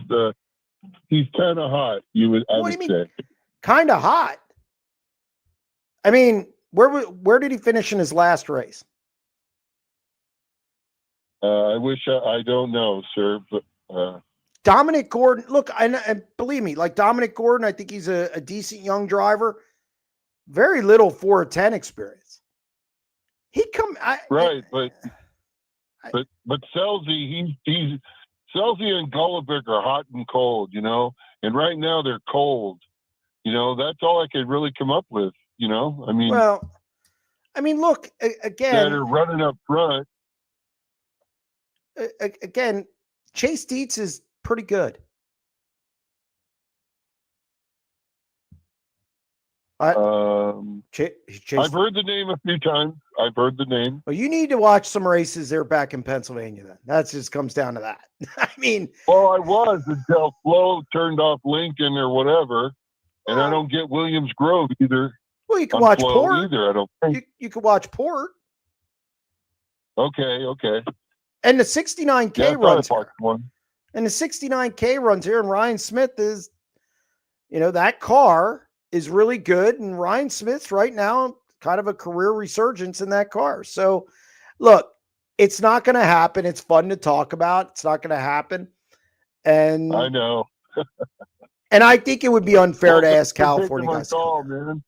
he's kind of hot, I would say. Kind of hot? I mean, where did he finish in his last race? I don't know, sir, but Dominic Gordon, look, and believe me, like Dominic Gordon, I think he's a decent young driver. Very little 410 experience. But Selzy, Selzy and Golovic are hot and cold, and right now they're cold. That's all I could really come up with. I mean, look again. That are running up front. Again, Chase Dietz is pretty good. I've heard the name a few times. I've heard the name. Well, you need to watch some races there back in Pennsylvania then. That just comes down to that. I mean. Well, I was until Flo turned off Lincoln or whatever. And I don't get Williams Grove either. Well, you can watch Flo Port. Either, I don't think. You can watch Port. Okay. And the 69K runs here. And the 69K runs here. And Ryan Smith is, that car is really good. And Ryan Smith's right now kind of a career resurgence in that car. So, look, it's not going to happen. It's fun to talk about. It's not going to happen. And I know. And I think it would be unfair to ask California guys. Man.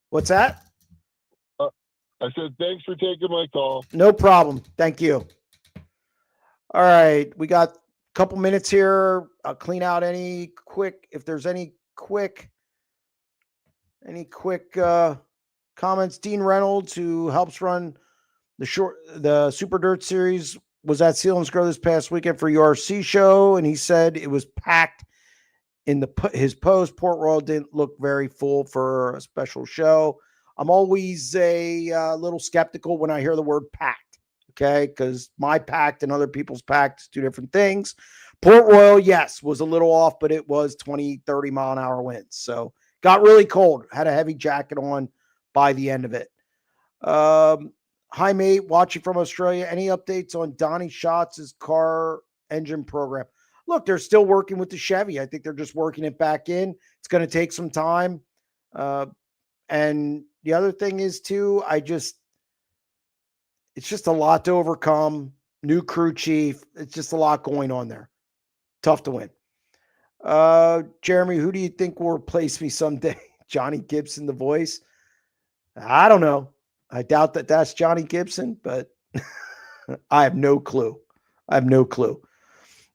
What's that? I said, thanks for taking my call. No problem. Thank you. All right. We got a couple minutes here. I'll clean out if there's any quick comments. Dean Reynolds, who helps run the Super Dirt Series, was at Sealands Grow this past weekend for URC show, and he said it was packed in his post. Port Royal didn't look very full for a special show. I'm always a little skeptical when I hear the word packed, okay? Because my packed and other people's packed is two different things. Port Royal, yes, was a little off, but it was 20, 30 mile an hour winds. So got really cold. Had a heavy jacket on by the end of it. Hi, mate, watching from Australia. Any updates on Donnie Schatz' car engine program? Look, they're still working with the Chevy. I think they're just working it back in. It's going to take some time. And the other thing is, too, it's just a lot to overcome. New crew chief. It's just a lot going on there. Tough to win. Jeremy, who do you think will replace me someday? Johnny Gibson, the voice? I don't know. I doubt that that's Johnny Gibson, but I have no clue.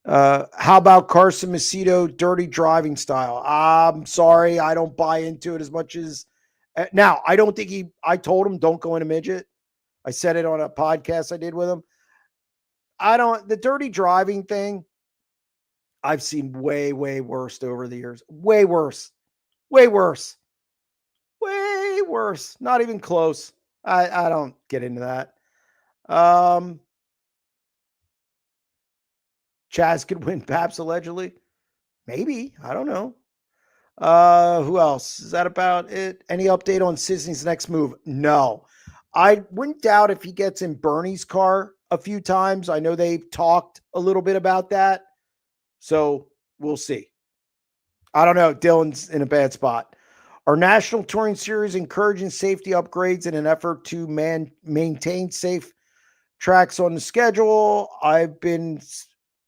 How about Carson Macedo, dirty driving style? I'm sorry. I don't buy into it as much as now. I don't think I told him don't go in a midget. I said it on a podcast I did with him. The dirty driving thing, I've seen way, way worse over the years. Way worse. way worse. Not even close. I don't get into that. Chaz could win Paps allegedly. Maybe. I don't know. Who else? Is that about it? Any update on Sisney's next move? No. I wouldn't doubt if he gets in Bernie's car a few times. I know they've talked a little bit about that. So we'll see. I don't know. Dylan's in a bad spot. Our National Touring Series encouraging safety upgrades in an effort to maintain safe tracks on the schedule. I've been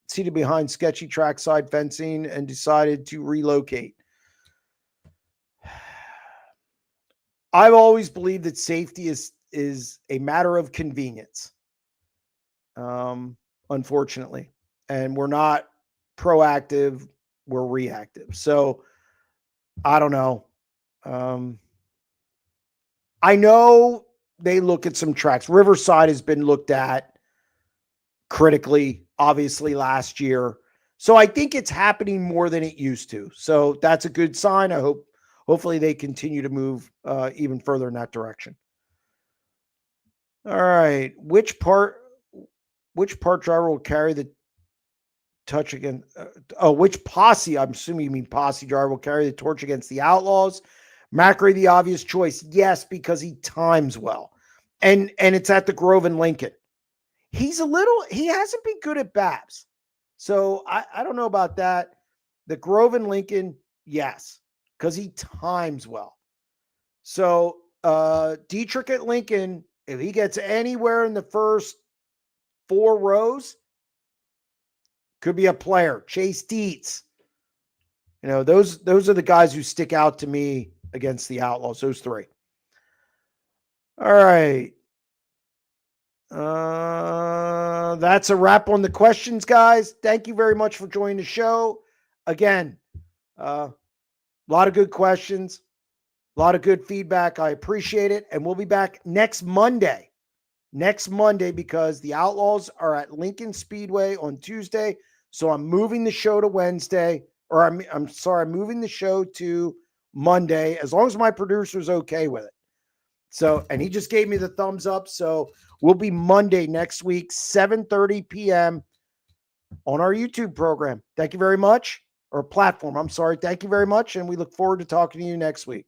seated behind sketchy trackside fencing and decided to relocate. I've always believed that safety is a matter of convenience. Unfortunately, and we're not proactive, we're reactive. So I don't know. I know they look at some tracks. Riverside has been looked at critically, obviously last year. So I think it's happening more than it used to. So that's a good sign. Hopefully they continue to move even further in that direction. All right. Which part driver will carry the touch again? Which posse, I'm assuming you mean posse driver, will carry the torch against the Outlaws? Macri, the obvious choice. Yes, because he times well. And it's at the Grove and Lincoln. He hasn't been good at Babs. So I don't know about that. The Grove and Lincoln, yes, because he times well. So Dietrich at Lincoln, if he gets anywhere in the first 4 rows, could be a player. Chase Dietz. Those are the guys who stick out to me against the Outlaws, those 3. All right. That's a wrap on the questions, guys. Thank you very much for joining the show. Again, a lot of good questions, a lot of good feedback. I appreciate it. And we'll be back next Monday. Because the Outlaws are at Lincoln Speedway on Tuesday. So I'm moving the show to Wednesday, or I'm moving the show to Monday, as long as my producer's okay with it. So, and he just gave me the thumbs up. So we'll be Monday next week, 7:30 p.m. on our YouTube program. Thank you very much. Or platform. I'm sorry. Thank you very much. And we look forward to talking to you next week.